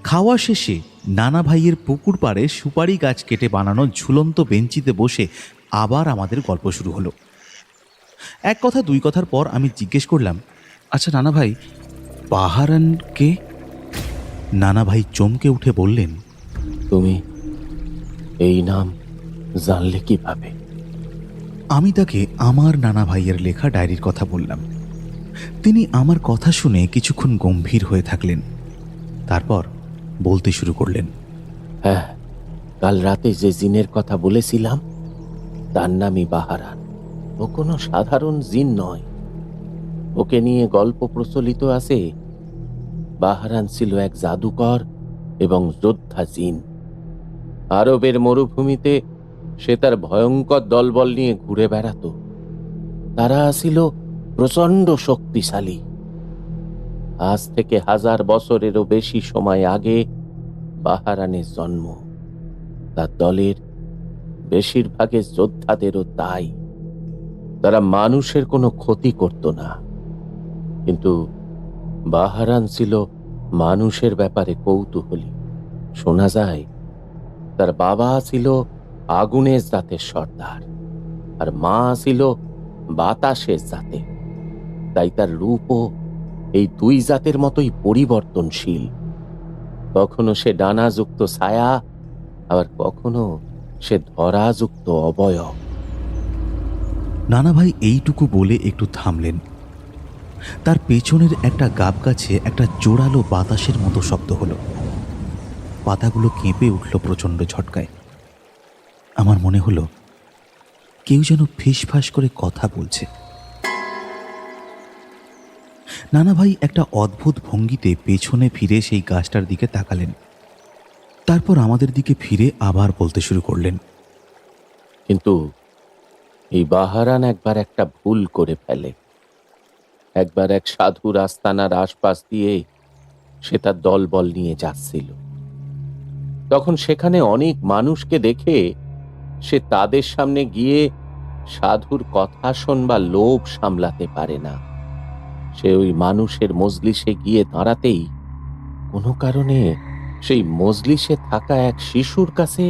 S3: খাওয়া শেষে নানা ভাইয়ের পুকুর পাড়ে সুপারি গাছ কেটে বানানো ঝুলন্ত বেঞ্চিতে বসে আবার আমাদের গল্প শুরু হলো। এক কথা দুই কথার পর আমি জিজ্ঞেস করলাম, আচ্ছা নানা ভাই, বাহারান কে? নানা ভাই চমকে উঠে বললেন,
S18: তুমি এই নাম জানলে কিভাবে?
S3: আমি তাকে আমার নানা ভাইয়ের লেখা ডায়েরির কথা বললাম। তিনি আমার কথা শুনে কিছুক্ষণ গম্ভীর হয়ে থাকলেন, তারপর বলতে শুরু করলেন,
S18: হ্যাঁ, কাল রাতে যে জিনের কথা বলেছিলাম তার নামই বাহারান। ও কোনো সাধারণ জিন নয়। ওকে নিয়ে গল্প প্রচলিত আছে। বাহারান ছিল এক জাদুকর এবং যোদ্ধা জিন। আরবের মরুভূমিতে সে তার ভয়ঙ্কর দলবল নিয়ে ঘুরে বেড়াতো। তারা ছিল প্রচন্ড শক্তিশালী। আজ থেকে 1000 বছরেরও বেশি সময় আগে বাহারানের জন্ম। তার দলের বেশিরভাগের যোদ্ধাদেরও তাই। তারা মানুষের কোনো ক্ষতি করত না, কিন্তু বাহারান ছিল মানুষের ব্যাপারে কৌতূহলী। শোনা যায় তার বাবা ছিল আগুনের জাতের সর্দার, আর মা ছিল বাতাসের জাতে। তাই তার রূপও এই দুই জাতের মতোই পরিবর্তনশীল। কখনো সে ডানাযুক্ত ছায়া, আবার কখনো সে ধরাযুক্ত অবয়ব।
S3: নানা ভাই এইটুকু বলে একটু থামলেন। তার পেছনের একটা গাব গাছে একটা জোরালো বাতাসের মতো শব্দ হলো। পাতাগুলো কেঁপে উঠল প্রচণ্ড ঝটকায়। আমার মনে হলো কেউ যেন ফিসফাস করে কথা বলছে। নানা ভাই একটা অদ্ভুত ভঙ্গিতে পেছনে ফিরে সেই গাছটার দিকে তাকালেন। তারপর আমাদের দিকে ফিরে আবার বলতে শুরু করলেন,
S18: কিন্তু এই বাহারান একবার একটা ভুল করে ফেলে। একবার এক সাধুর আস্তানার আশপাশ দিয়ে সে তার দলবল নিয়ে যাচ্ছিল। তখন সেখানে অনেক মানুষকে দেখে সে তাদের সামনে গিয়ে সাধুর কথা শোনবার লোভ সামলাতে পারে না। সে ওই মানুষের মজলিসে গিয়ে দাঁড়াতেই কোনো কারণে সেই মজলিসে থাকা এক শিশুর কাছে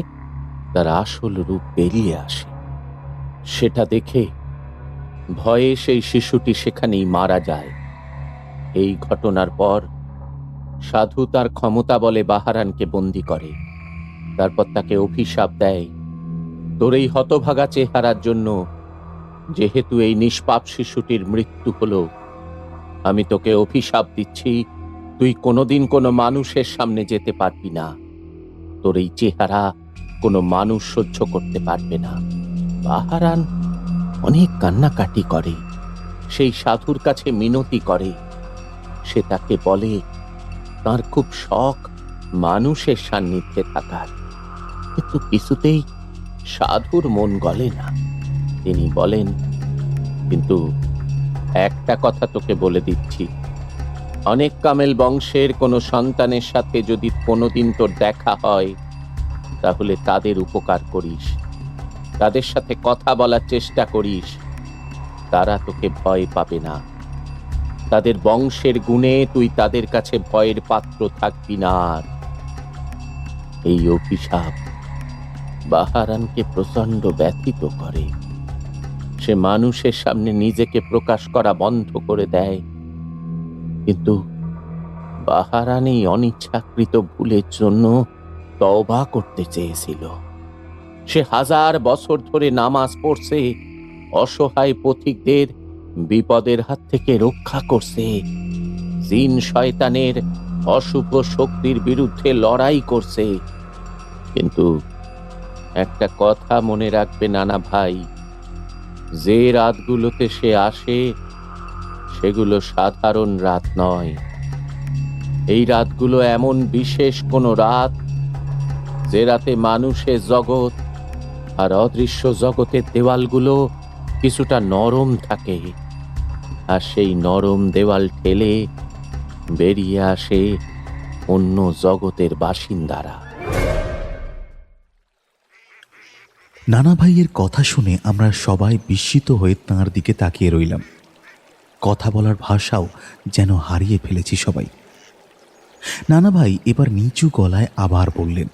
S18: তার আসল রূপ বেরিয়ে আসে। সেটা দেখে ভয়ে সেই শিশুটি সেখানেই মারা যায়। এই ঘটনার পর সাধু তার ক্ষমতা বলে বাহারানকে বন্দী করে। তারপর তাকে অভিশাপ দেয়, তোর এই হতভাগা চেহারার জন্য যেহেতু এই নিষ্পাপ শিশুটির মৃত্যু হলো, আমি তোকে অভিশাপ দিচ্ছি, তুই কোনোদিন কোনো মানুষের সামনে যেতে পারবি না। তোর এই চেহারা কোনো মানুষ সহ্য করতে পারবে না। বাহারান অনেক কান্নাকাটি করে, সেই সাধুর কাছে মিনতি করে। সে তাকে বলে তার খুব শখ মানুষের সান্নিধ্যে থাকার, কিন্তু কিছুতেই সাধুর মন গলে না। তিনি বলেন, কিন্তু একটা কথা তোকে বলে দিচ্ছি, অনেক কামেল বংশের কোনো সন্তানের সাথে যদি কোনোদিন তোর দেখা হয়, তাহলে তাদের উপকার করিস, তাদের সাথে কথা বলার চেষ্টা করিস। তারা তোকে ভয় পাবে না। তাদের বংশের গুণে তুই তাদের কাছে ভয়ের পাত্র থাকবি না। এই অভিশাপ বাহারানকে প্রচন্ড ব্যথিত করে। সে মানুষের সামনে নিজেকে প্রকাশ করা বন্ধ করে দেয়। কিন্তু বাহারান এই অনিচ্ছাকৃত ভুলের জন্য তওবা করতে চেয়েছিল। সে 1000 বছর ধরে নামাজ পড়ছে, অসহায় পথিকদের বিপদের হাত থেকে রক্ষা করছে, জিন শয়তানের অশুভ শক্তির বিরুদ্ধে লড়াই করছে। কিন্তু একটা কথা মনে রাখবে নানা ভাই, যে রাতগুলোতে সে আসে সেগুলো সাধারণ রাত নয়। এই রাতগুলো এমন বিশেষ কোনো রাত যে রাতে মানুষের জগৎ আর অদৃশ্য জগতের দেওয়ালগুলো কিছুটা নরম থাকে, আর সেই নরম দেওয়াল ঠেলে বেরিয়ে আসে অন্য জগতের বাসিন্দারা।
S3: নানা ভাইয়ের কথা শুনে আমরা সবাই বিস্মিত হয়ে তাঁর দিকে তাকিয়ে রইলাম। কথা বলার ভাষাও যেন হারিয়ে ফেলেছি সবাই। নানা ভাই এবার নিচু গলায় আবার বললেন,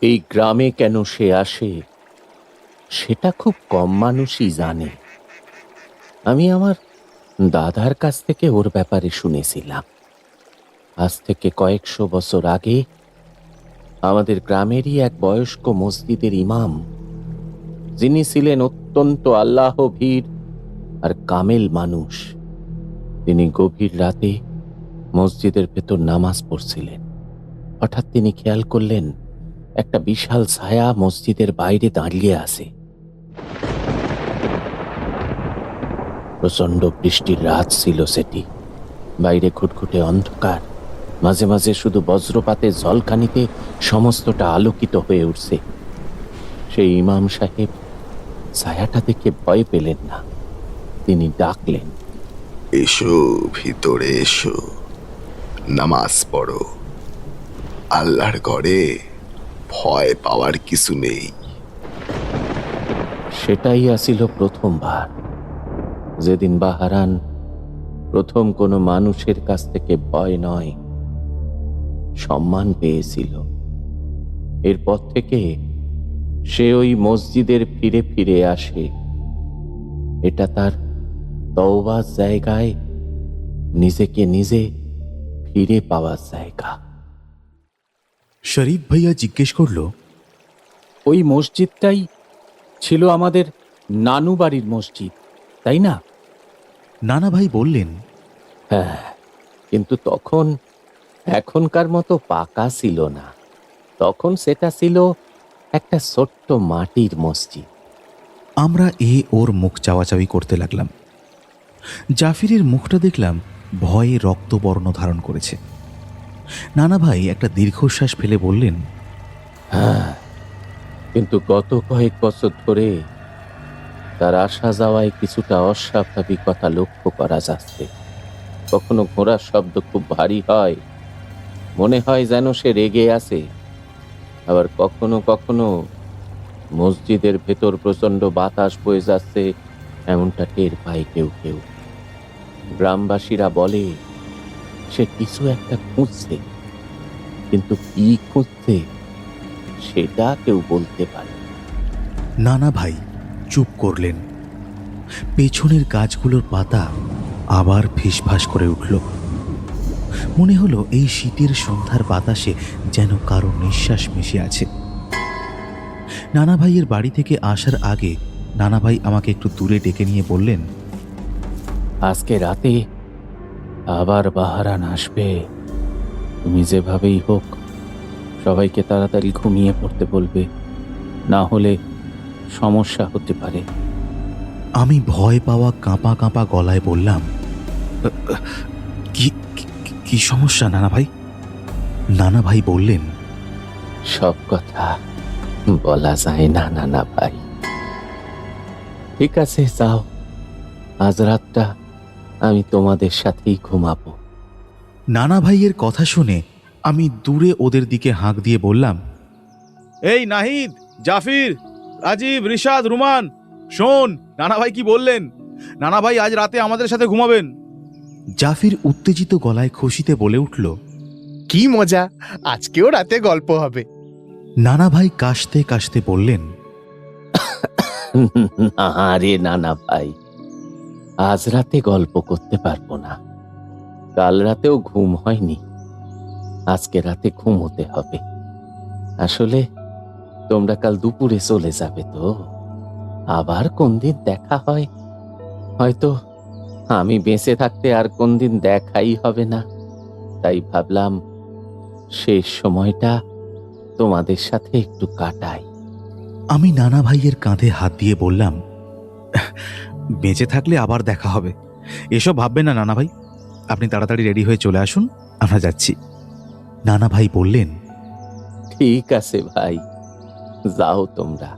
S18: এই গ্রামে কেন সে আসে সেটা খুব কম মানুষই জানে। আমি আমার দাদার কাছ থেকে ওর ব্যাপারে শুনেছিলাম। আজ থেকে কয়েকশো বছর আগে আমাদের গ্রামেরই এক বয়স্ক মসজিদের ইমাম, যিনি ছিলেন অত্যন্ত আল্লাহ ভীর আর কামেল মানুষ, তিনি গভীর রাতে মসজিদের ভেতর নামাজ পড়ছিলেন। হঠাৎ তিনি খেয়াল করলেন একটা বিশাল ছায়া মসজিদের বাইরে দাঁড়িয়ে আছে। প্রচন্ড বৃষ্টির রাত ছিল সেটি। বাইরে ঘুটঘুটে অন্ধকার, মাঝে মাঝে শুধু বজ্রপাতের ঝলকানিতে সমস্তটা আলোকিত হয়ে উঠছে। সেই ইমাম সাহেব ছায়াটা দেখে ভয় পেলেন না। তিনি ডাকলেন,
S4: এসো ভিতরে এসো, নামাজ পড়ো। আল্লাহর ঘরে ভয় পাওয়ার কিছু নেই।
S18: সেটাই আসিল প্রথমবার যেদিন বাহারান প্রথম কোনো মানুষের কাছ থেকে ভয় নয়, সম্মান পেয়েছিল। এরপর থেকে সে ওই মসজিদের ফিরে ফিরে আসে। এটা তার তওবার জায়গায় নিজেকে নিজে ফিরে পাওয়ার জায়গা।
S3: শরীফ ভাইয়া জিজ্ঞেস করল,
S18: ওই মসজিদটাই ছিল আমাদের নানু বাড়ির মসজিদ, তাই না?
S3: নানা ভাই বললেন,
S18: হ্যাঁ, কিন্তু তখন এখনকার মতো পাকা ছিল না। তখন সেটা ছিল একটা ছোট্ট মাটির মসজিদ।
S3: আমরা ওর মুখ চাওয়াচাওয়ি করতে লাগলাম। জাফিরের মুখটা দেখলাম ভয়ে রক্তবর্ণ ধারণ করেছে। নানা ভাই একটা দীর্ঘশ্বাস ফেলে বললেন,
S18: হ্যাঁ, কিন্তু গত কয়েক বছর ধরে তার আসা যাওয়ায় কিছুটা অস্বাভাবিকতা লক্ষ্য করা যাচ্ছে। কখনো ঘোড়ার শব্দ খুব ভারী হয়, মনে হয় যেন সে রেগে আছে। আবার কখনো কখনো মসজিদের ভেতর প্রচন্ড বাতাস বয়ে যাচ্ছে, এমনটা টের পায় কেউ কেউ। গ্রামবাসীরা বলে সে কিছু একটা খুঁজছে, কিন্তু কি খুঁজছে সেটা কেউ বলতে পারে না।
S3: নানা ভাই চুপ করলেন। পেছনের গাছগুলোর পাতা আবার ফিসফাস করে উঠল। মনে হলো এই শীতের সন্ধ্যার বাতাসে যেন কারো নিঃশ্বাস মিশে আছে। নানা ভাইয়ের বাড়ি থেকে আসার আগে নানা ভাই আমাকে একটু দূরে ডেকে নিয়ে বললেন,
S18: আজকে রাতে আবার বাহারান আসবে। তুমি যেভাবেই হোক সবাইকে তাড়াতাড়ি ঘুমিয়ে পড়তে বলবে, না হলে সমস্যা হতে পারে।
S3: আমি ভয় পাওয়া কাঁপা কাঁপা গলায় বললাম, কি কি সমস্যা নানা ভাই? নানা ভাই বললেন,
S18: সব কথা বলা যায় না নানা ভাই। ঠিক আছে, যাও, আজ রাতটা আমি তোমাদের সাথেই ঘুমাবো।
S3: নানা ভাইয়ের কথা শুনে আমি দূরে ওদের দিকে হাঁক দিয়ে বললাম,
S12: এই নাহিদ, জাফির, রাজীব, রিশাদ, রুমান, শোন নানা ভাই কি বললেন। নানা ভাই আজ রাতে আমাদের সাথে ঘুমাবেন।
S3: জাফির উত্তেজিত গলায় খুশিতে বলে উঠল,
S19: কি মজা, আজকেও রাতে গল্প হবে।
S3: নানা ভাই কাশতে কাশতে বললেন,
S18: আরে নানা ভাই, আজ রাতে গল্প করতে পারবো না। কাল রাতেও ঘুম হয়নি, আজকে রাতে ঘুমোতে হবে। আসলে তোমরা কাল দুপুরে চলে যাবে তো, আবার কোন দিন দেখা হয়। হয়তো আমি বেঁচে থাকতে আর কোন দিন দেখাই হবে না, তাই ভাবলাম শেষ সময়টা তোমাদের সাথে একটু কাটাই।
S3: আমি নানা ভাইয়ের কাঁধে হাত দিয়ে বললাম, বেঁচে থাকলে আবার দেখা হবে, এসব ভাববেন না নানা ভাই। আপনি তাড়াতাড়ি রেডি হয়ে চলে আসুন, আমরা যাচ্ছি। নানা ভাই বললেন,
S18: ঠিক আছে ভাই, যাও তোমরা,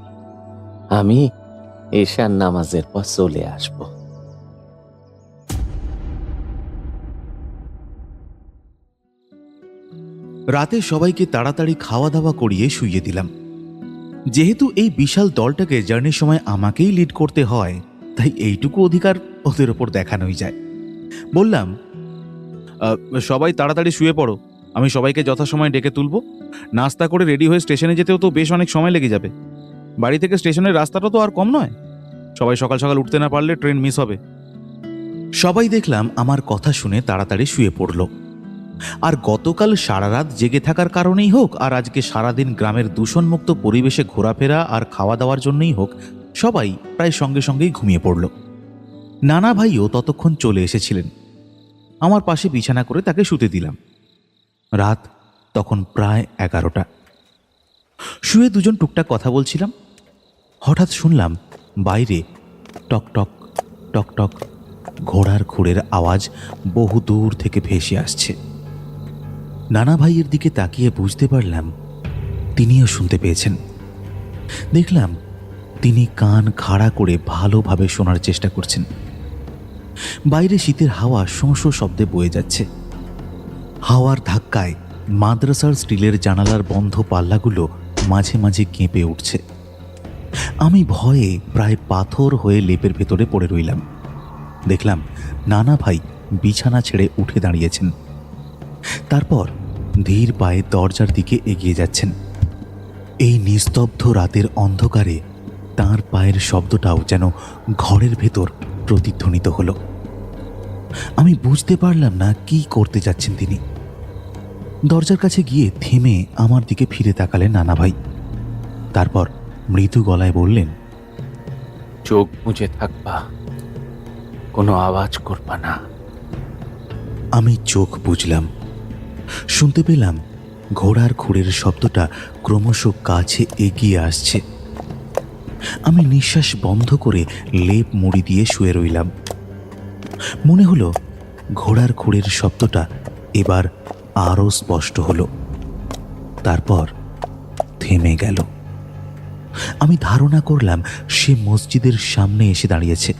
S18: আমি এশার নামাজের পর চলে আসব।
S3: রাতে সবাইকে তাড়াতাড়ি খাওয়া দাওয়া করিয়ে শুইয়ে দিলাম। যেহেতু এই বিশাল দলটাকে জার্নির সময় আমাকেই লিড করতে হয়, তাই এইটুকু অধিকার ওদের ওপর দেখানোই যায়। বললাম,
S12: সবাই তাড়াতাড়ি শুয়ে পড়ো, আমি সবাইকে যথাসময়ে ডেকে তুলব। নাস্তা করে রেডি হয়ে স্টেশনে যেতেও তো বেশ অনেক সময় লেগে যাবে। বাড়ি থেকে স্টেশনের রাস্তাটা তো আর কম নয়। সবাই সকাল সকাল উঠতে না পারলে ট্রেন মিস হবে।
S3: সবাই দেখলাম আমার কথা শুনে তাড়াতাড়ি শুয়ে পড়ল। আর গতকাল সারা রাত জেগে থাকার কারণেই হোক, আর আজকে সারাদিন গ্রামের দূষণমুক্ত পরিবেশে ঘোরাফেরা আর খাওয়া দাওয়ার জন্যই হোক, সবাই প্রায় সঙ্গে সঙ্গেই ঘুমিয়ে পড়ল। নানা ভাইও ততক্ষণ চলে এসেছিলেন। আমার পাশে বিছানা করে তাকে শুতে দিলাম। রাত তখন প্রায় 11টা। শুয়ে দুজন টুকটাক কথা বলছিলাম। হঠাৎ শুনলাম বাইরে টক টক টক টক ঘোড়ার খুঁড়ের আওয়াজ বহু দূর থেকে ভেসে আসছে। নানা ভাইয়ের দিকে তাকিয়ে বুঝতে পারলাম তিনিও শুনতে পেয়েছেন। দেখলাম তিনি কান খাড়া করে ভালোভাবে শোনার চেষ্টা করছেন। বাইরে শীতের হাওয়া শোঁ শোঁ শব্দে বয়ে যাচ্ছে। হাওয়ার ধাক্কায় মাদ্রাসার স্টিলের জানালার বন্ধ পাল্লাগুলো মাঝে মাঝে কেঁপে উঠছে। আমি ভয়ে প্রায় পাথর হয়ে লেপের ভেতরে পড়ে রইলাম। দেখলাম নানা ভাই বিছানা ছেড়ে উঠে দাঁড়িয়েছেন। তারপর ধীর পায়ে দরজার দিকে এগিয়ে যাচ্ছেন। এই নিস্তব্ধ রাতের অন্ধকারে তাঁর পায়ের শব্দটাও যেন ঘরের ভেতর প্রতিধ্বনিত হলো। আমি বুঝতে পারলাম না কি করতে যাচ্ছেন তিনি। দরজার কাছে গিয়ে থেমে আমার দিকে ফিরে তাকালেন নানা ভাই। তারপর মৃদু গলায় বললেন,
S18: চোখ মুজে থাকবা, কোনো আওয়াজ করবা না।
S3: আমি চোখ বুঝলাম। শুনতে পেলাম ঘোড়ার খুঁড়ের শব্দটা ক্রমশ কাছে এগিয়ে আসছে। আমি নিঃশ্বাস বন্ধ করে লেপ মুড়ি দিয়ে শুয়ে রইলাম। মনে হলো ঘোড়ার খুঁড়ের শব্দটা এবার আরও স্পষ্ট হলো, তারপর থেমে গেল। আমি ধারণা করলাম সে মসজিদের সামনে এসে দাঁড়িয়েছে।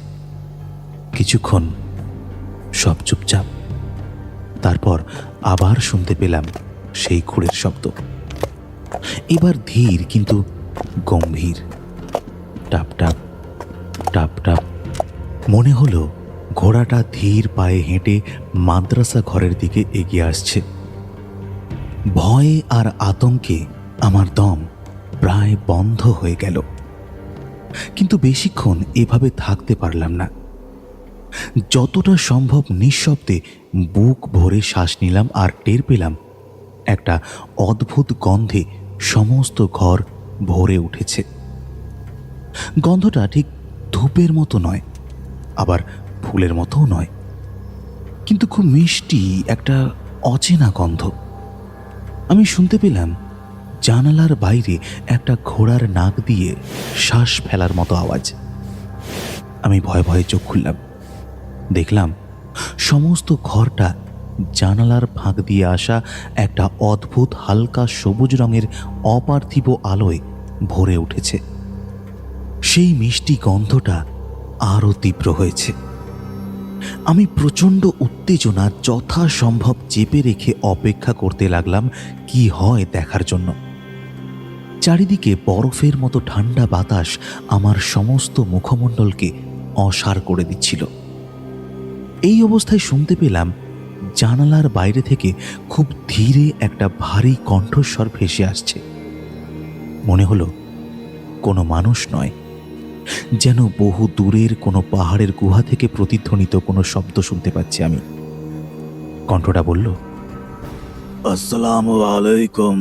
S3: কিছুক্ষণ সব চুপচাপ, তারপর আবার শুনতে পেলাম সেই খুঁড়ের শব্দ। এবার ধীর কিন্তু গম্ভীর, টাপ টাপ টাপ টাপ। মনে হলো ঘোড়াটা ধীর পায়ে হেঁটে মাদ্রাসা ঘরের দিকে এগিয়ে আসছে। ভয়ে আর আতঙ্কে আমার দম প্রায় বন্ধ হয়ে গেল, কিন্তু বেশিক্ষণ এভাবে থাকতে পারলাম না। যতটা সম্ভব নিঃশব্দে বুক ভরে শ্বাস নিলাম আর টের পেলাম একটা অদ্ভুত গন্ধে সমস্ত ঘর ভরে উঠেছে। গন্ধটা ঠিক ধূপের মতো নয়, আবার ফুলের মতোও নয়, কিন্তু খুব মিষ্টি একটা অচেনা গন্ধ। আমি শুনতে পেলাম জানালার বাইরে একটা ঘোড়ার নাক দিয়ে শ্বাস ফেলার মতো আওয়াজ। আমি ভয়ে ভয়ে চোখ খুললাম, দেখলাম সমস্ত ঘরটা জানালার ফাঁক দিয়ে আসা একটা অদ্ভুত হালকা সবুজ রঙের অপার্থিব আলোয় ভরে উঠেছে। সেই মিষ্টি গন্ধটা আরও তীব্র হয়েছে। আমি প্রচণ্ড উত্তেজনা যথাসম্ভব চেপে রেখে অপেক্ষা করতে লাগলাম কি হয় দেখার জন্য। চারিদিকে বরফের মতো ঠান্ডা বাতাস আমার সমস্ত মুখমণ্ডলকে অসাড় করে দিচ্ছিল। এই অবস্থায় শুনতে পেলাম জানালার বাইরে থেকে খুব ধীরে একটা ভারী কণ্ঠস্বর ভেসে আসছে। মনে হলো কোনো মানুষ নয়, যেন বহু দূরের কোনো পাহাড়ের গুহা থেকে প্রতিধ্বনিত কোনো শব্দ শুনতে পাচ্ছি আমি। কণ্ঠটা বলল, আসসালামু আলাইকুম।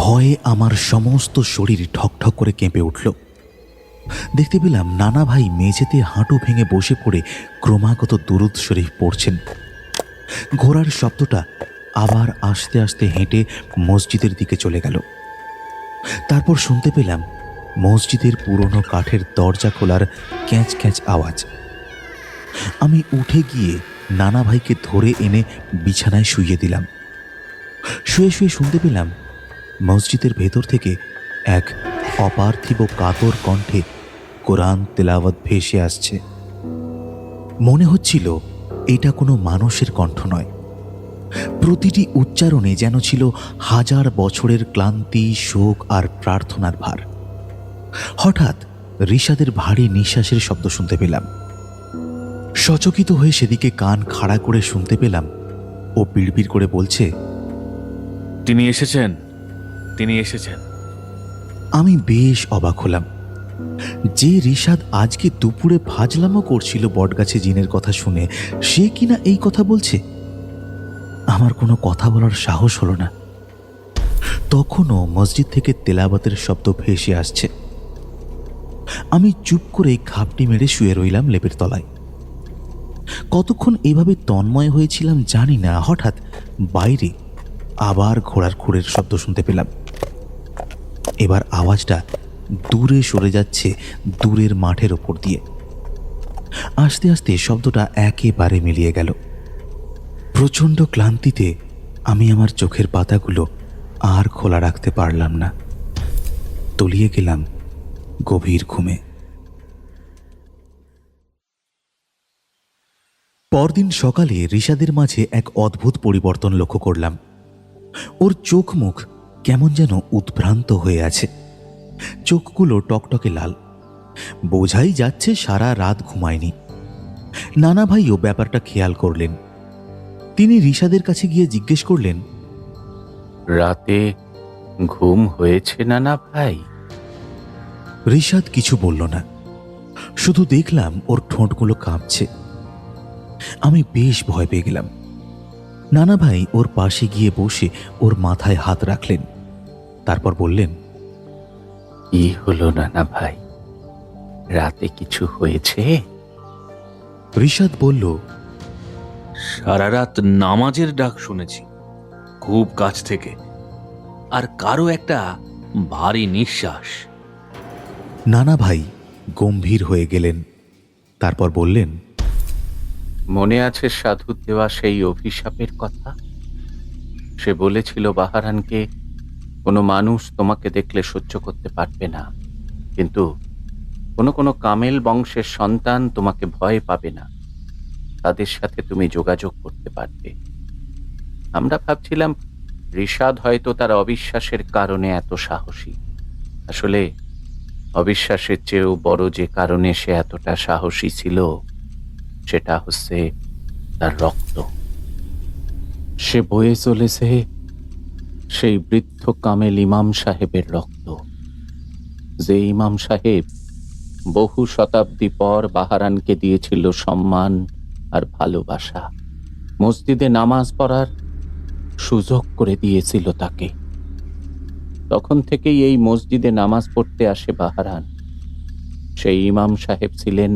S3: ভয়ে আমার সমস্ত শরীর ঠকঠক করে কেঁপে উঠল। দেখতে পেলাম নানা ভাই মেঝেতে হাঁটু ভেঙে বসে পড়ে ক্রমাগত দুরূদ শরীফ পড়ছেন। ঘোড়ার শব্দটা আবার আস্তে আস্তে হেঁটে মসজিদের দিকে চলে গেল। তারপর শুনতে পেলাম মসজিদের পুরনো কাঠের দরজা খোলার ক্যাঁচ ক্যাঁচ আওয়াজ। আমি উঠে গিয়ে নানা ভাইকে ধরে এনে বিছানায় শুইয়ে দিলাম। শুয়ে শুয়ে শুনতে পেলাম মসজিদের ভেতর থেকে এক অপার্থিব কাতর কণ্ঠে কোরআন তেলাওয়াত ভেসে আসছে। মনে হচ্ছিল এটা কোনো মানুষের কণ্ঠ নয়। প্রতিটি উচ্চারণে যেন ছিল হাজার বছরের ক্লান্তি, শোক আর প্রার্থনার ভার। হঠাৎ রিশাদের ভারী নিঃশ্বাসের শব্দ শুনতে পেলাম। সচকিত হয়ে সেদিকে কান খাড়া করে শুনতে পেলাম ও বিড়বিড় করে বলছে,
S16: তিনি এসেছেন, তিনি এসেছেন।
S3: আমি বেশ অবাক হলাম। যে রিশাদ আজকে দুপুরে ফাজলামো করছিল বটগাছে জিনের কথা শুনে, সে কিনা এই কথা বলছে। আমার কোনো কথা বলার সাহস হলো না। তখনও মসজিদ থেকে তেলাওয়াতের শব্দ ভেসে আসছে। আমি চুপ করে খাপটি মেরে শুয়ে রইলাম লেপের তলায়। কতক্ষণ এভাবে তন্ময় হয়েছিলাম জানি না। হঠাৎ বাইরে আবার ঘোড়ার খুঁড়ের শব্দ শুনতে পেলাম। এবার আওয়াজটা দূরে সরে যাচ্ছে, দূরের মাঠের ওপর দিয়ে। আস্তে আস্তে শব্দটা একেবারে মিলিয়ে গেল। প্রচণ্ড ক্লান্তিতে আমি আমার চোখের পাতাগুলো আর খোলা রাখতে পারলাম না। তলিয়ে গেলাম গভীর ঘুমে। পরদিন সকালে রিশাদের মাঝে এক অদ্ভুত পরিবর্তন লক্ষ্য করলাম। ওর চোখ মুখ কেমন যেন উদ্ভ্রান্ত হয়ে আছে। চোখগুলো টকটকে লাল, বোঝাই যাচ্ছে সারা রাত ঘুমায়নি। নানা ভাইও ব্যাপারটা খেয়াল করলেন। তিনি রিশাদের কাছে গিয়ে জিজ্ঞেস করলেন,
S18: রাতে ঘুম হয়েছে নানা ভাই?
S3: রিশাদ কিছু বলল না, শুধু দেখলাম ওর ঠোঁটগুলো কাঁপছে। আমি বেশ ভয় পেয়ে গেলাম। নানা ভাই ওর পাশে গিয়ে বসে ওর মাথায় হাত রাখলেন, তারপর বললেন,
S18: কি হলো নানা ভাই, রাতে কিছু হয়েছে?
S3: রিশাদ বলল,
S16: সারা রাত নামাজের ডাক শুনেছি খুব কাছ থেকে, আর কারো একটা ভারী নিঃশ্বাস।
S3: নানা ভাই গম্ভীর হয়ে গেলেন, তারপর বললেন,
S8: মনে আছে সাধুর দেওয়া সেই অভিশাপের কথা? সে বলেছিল বাহারানকে, কোনো মানুষ তোমাকে দেখলে সহ্য করতে পারবে না, কিন্তু কোনো কোনো কামেল বংশের সন্তান তোমাকে ভয় পাবে না, তাদের সাথে তুমি যোগাযোগ করতে পারবে। আমরা ভাবছিলাম ঋষাদ হয়তো তার অবিশ্বাসের কারণে এত সাহসী। আসলে অবিশ্বাসের চেয়েও বড় যে কারণে সে এতটা সাহসী ছিল, সেটা হচ্ছে তার রক্ত। সে বয়ে চলেছে সেই বৃদ্ধ কামেল ইমাম সাহেবের রক্ত, যে ইমাম সাহেব বহু শতাব্দী পর বাহারানকে দিয়েছিল সম্মান আর ভালোবাসা, মসজিদে নামাজ পড়ার সুযোগ করে দিয়েছিল তাকে। তখন থেকেই এই মসজিদে নামাজ পড়তে আসে বাহারান। সেই ইমাম সাহেব ছিলেন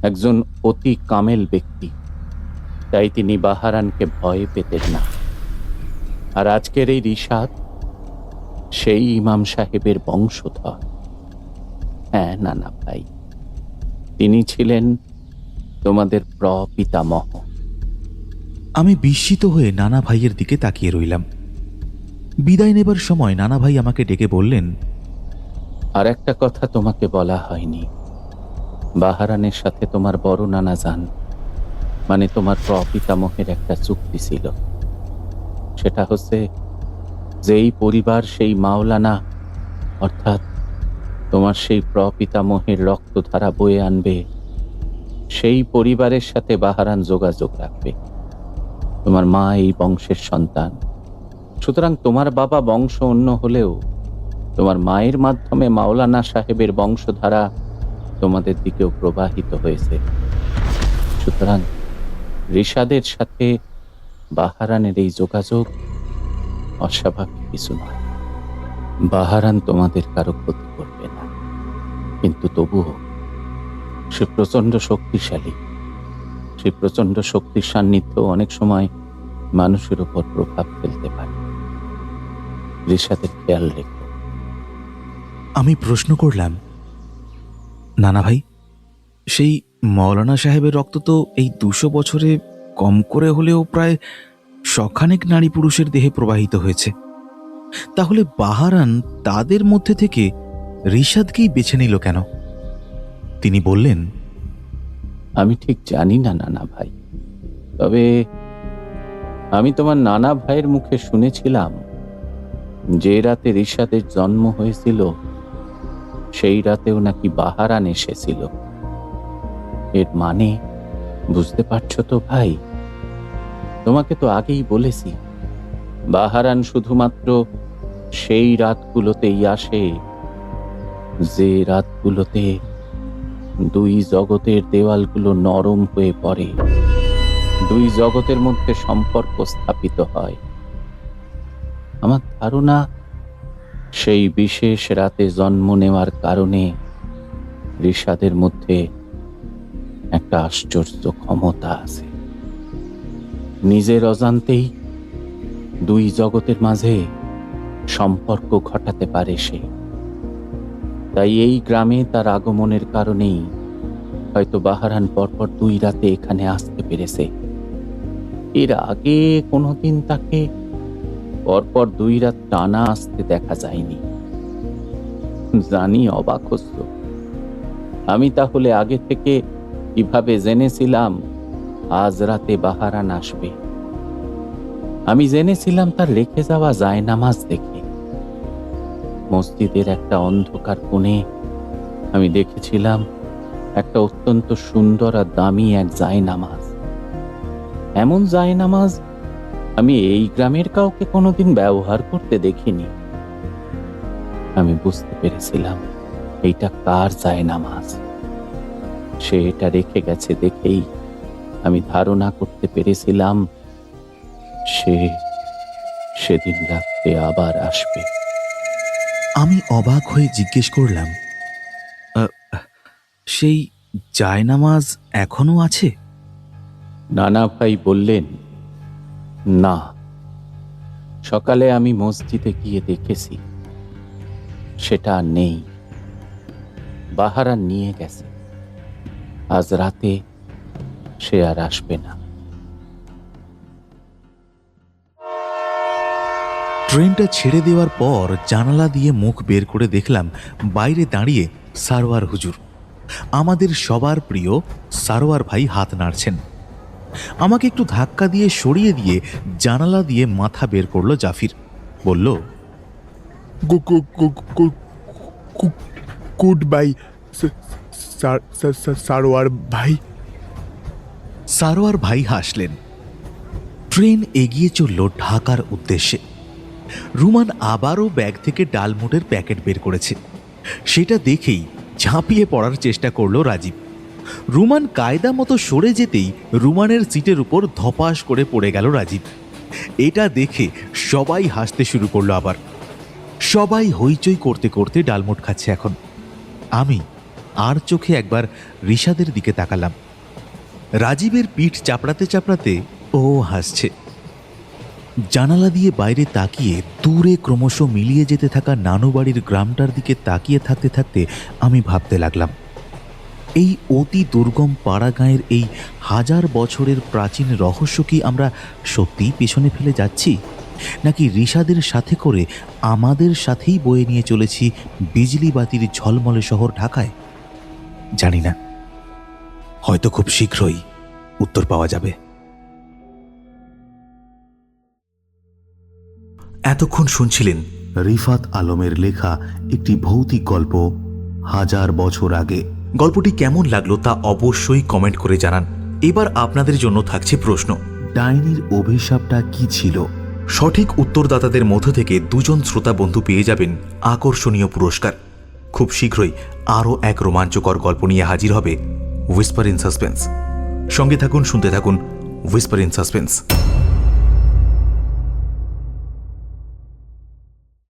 S8: একজন অতি কামেল ব্যক্তি, তাই তিনি বাহারানকে ভয় পেতেন না। আর আজকের এই ঋষাদ সেই ইমাম সাহেবের বংশধর। হ্যাঁ নানা ভাই, তিনি ছিলেন তোমাদের প্রপিতামহ।
S3: আমি বিস্মিত হয়ে নানা ভাইয়ের দিকে তাকিয়ে রইলাম। বিদায় নেবার সময় নানা ভাই আমাকে ডেকে বললেন,
S8: আর একটা কথা তোমাকে বলা হয়নি, বাহারানের সাথে তোমার বড় নানা যান, মানে তোমার প্রপিতামহের একটা চুক্তি ছিল। সেটা হচ্ছে যেই পরিবার সেই মাওলানা, অর্থাৎ তোমার সেই প্রপিতামহের রক্তধারা বয়ে আনবে, সেই পরিবারের সাথে বাহারান যোগাযোগ রাখবে। তোমার মা এই বংশের সন্তান, সুতরাং তোমার বাবা বংশ অন্য হলেও তোমার মায়ের মাধ্যমে মাওলানা সাহেবের বংশধারা তোমাদের দিকেও প্রবাহিত হয়েছে। সুতরাং ঋষাদের সাথে বাহারানের এই যোগাযোগ অস্বাভাবিক কিছু নয়। বাহারান তোমাদের কারো ক্ষতি করবে না, কিন্তু তবুও সে প্রচন্ড শক্তিশালী। সেই প্রচন্ড শক্তির সান্নিধ্য অনেক সময় মানুষের উপর প্রভাব ফেলতে পারে। ঋষাদের খেয়াল রেখো।
S3: আমি প্রশ্ন করলাম, নানা ভাই, সেই মৌলানা সাহেবের রক্ত তো এই 200 বছরে কম করে হলেও প্রায় শখানেক নারী পুরুষের দেহে প্রবাহিত হয়েছে। তাহলে বাহারান তাদের মধ্যে থেকে ঋষাদকেই বেছে নিল কেন? তিনি বললেন,
S8: আমি ঠিক জানি না নানা ভাই, তবে আমি তোমার নানা ভাইয়ের মুখে শুনেছিলাম যে রাতে ঋষাদের জন্ম হয়েছিল সেই রাতেও নাকি বাহারান এসেছিল। এর মানে বুঝতে পারছো তো ভাই? তোমাকে তো আগেই বলেছি, বাহারান শুধুমাত্র সেই রাতগুলোতেই আসে যে রাতগুলোতে দুই জগতের দেওয়ালগুলো নরম হয়ে পড়ে, দুই জগতের মধ্যে সম্পর্ক স্থাপিত হয়। আমার ধারণা সেই বিশেষ রাতে জন্ম নেওয়ার কারণে ঋষাদের মধ্যে একটা আশ্চর্য ক্ষমতা আছে। নিজের অজান্তেই দুই জগতের মাঝে সম্পর্ক ঘটাতে পারে সে। তাই এই গ্রামে তার আগমনের কারণেই হয়তো বাহারান পরপর 2 রাতে এখানে আসতে পেরেছে। এর আগে কোনোদিন তাকে পরপর 2 রাত টানা আসতে দেখা যায়নি। জানি অবাক হচ্ছ, আমি তাহলে আগে থেকে কিভাবে জেনেছিলাম আজ রাতে বাহারান আসবে? আমি জেনেছিলাম তার রেখে যাওয়া জায়নামাজ দেখে। মসজিদের একটা অন্ধকার কোণে আমি দেখেছিলাম একটা অত্যন্ত সুন্দর আর দামি এক জায়নামাজ। এমন জায়নামাজ আমি এই গ্রামের কাউকে কোনোদিন ব্যবহার করতে দেখিনি। আমি বুঝতে পেরেছিলাম এইটা কার জায়নামাজ। সে এটা রেখে গেছে দেখেই আমি ধারণা করতে পেরেছিলাম সে সেদিন রাতে আবার আসবে।
S3: আমি অবাক হয়ে জিজ্ঞেস করলাম, সেই জায়নামাজ এখনো আছে?
S8: নানা ভাই বললেন, না, সকালে আমি মসজিদে গিয়ে দেখেছি সেটা আর নেই। বাহারান নিয়ে গেছে। আজ রাতে সে
S18: সে আর আসবে না।
S3: ট্রেনটা ছেড়ে দেওয়ার পর জানালা দিয়ে মুখ বের করে দেখলাম বাইরে দাঁড়িয়ে সারোয়ার হুজুর। আমাদের সবার প্রিয় সারোয়ার ভাই হাত নাড়ছেন। আমাকে একটু ধাক্কা দিয়ে সরিয়ে দিয়ে জানালা দিয়ে মাথা বের করলো জাফির। বলল,
S4: গুড বাই সারোয়ার ভাই।
S3: সারোয়ার ভাই হাসলেন। ট্রেন এগিয়ে চলল ঢাকার উদ্দেশ্যে। রুমান আবারও ব্যাগ থেকে ডালমুটের প্যাকেট বের করেছে। সেটা দেখেই ঝাঁপিয়ে পড়ার চেষ্টা করলো রাজীব। রুমান কায়দা মতো সরে যেতেই রুমানের সিটের উপর ধপাস করে পড়ে গেল রাজীব। এটা দেখে সবাই হাসতে শুরু করলো। আবার সবাই হইচই করতে করতে ডালমুট খাচ্ছে। এখন আমি আর চোখে একবার রিশাদের দিকে তাকালাম। রাজীবের পিঠ চাপড়াতে চাপড়াতে ও হাসছে। জানালা দিয়ে বাইরে তাকিয়ে দূরে ক্রমশ মিলিয়ে যেতে থাকা নানু বাড়ির গ্রামটার দিকে তাকিয়ে থাকতে থাকতে আমি ভাবতে লাগলাম, এই অতি দুর্গম পাড়া গাঁয়ের এই 1000 বছরের প্রাচীন রহস্য কি আমরা সত্যিই পেছনে ফেলে যাচ্ছি, নাকি রিশাদের সাথে করে আমাদের সাথেই বয়ে নিয়ে চলেছি বিজলি বাতির ঝলমলে শহর ঢাকায়? জানি না, হয়তো খুব শীঘ্রই উত্তর পাওয়া যাবে।
S1: এতক্ষণ শুনছিলেন
S2: রিফাত আলমের লেখা একটি ভৌতিক গল্প 1000 বছর আগে।
S1: গল্পটি কেমন লাগলো তা অবশ্যই কমেন্ট করে জানান। এবার আপনাদের জন্য থাকছে প্রশ্ন,
S2: ডাইনির অভিশাপটা কি ছিল?
S1: সঠিক উত্তরদাতাদের মধ্য থেকে 2 জন শ্রোতা বন্ধু পেয়ে যাবেন আকর্ষণীয় পুরস্কার। খুব শীঘ্রই আরও এক রোমাঞ্চকর গল্প নিয়ে হাজির হবে হুইসপার ইন সাসপেন্স। সঙ্গে থাকুন, শুনতে থাকুন হুইসপার ইন সাসপেন্স।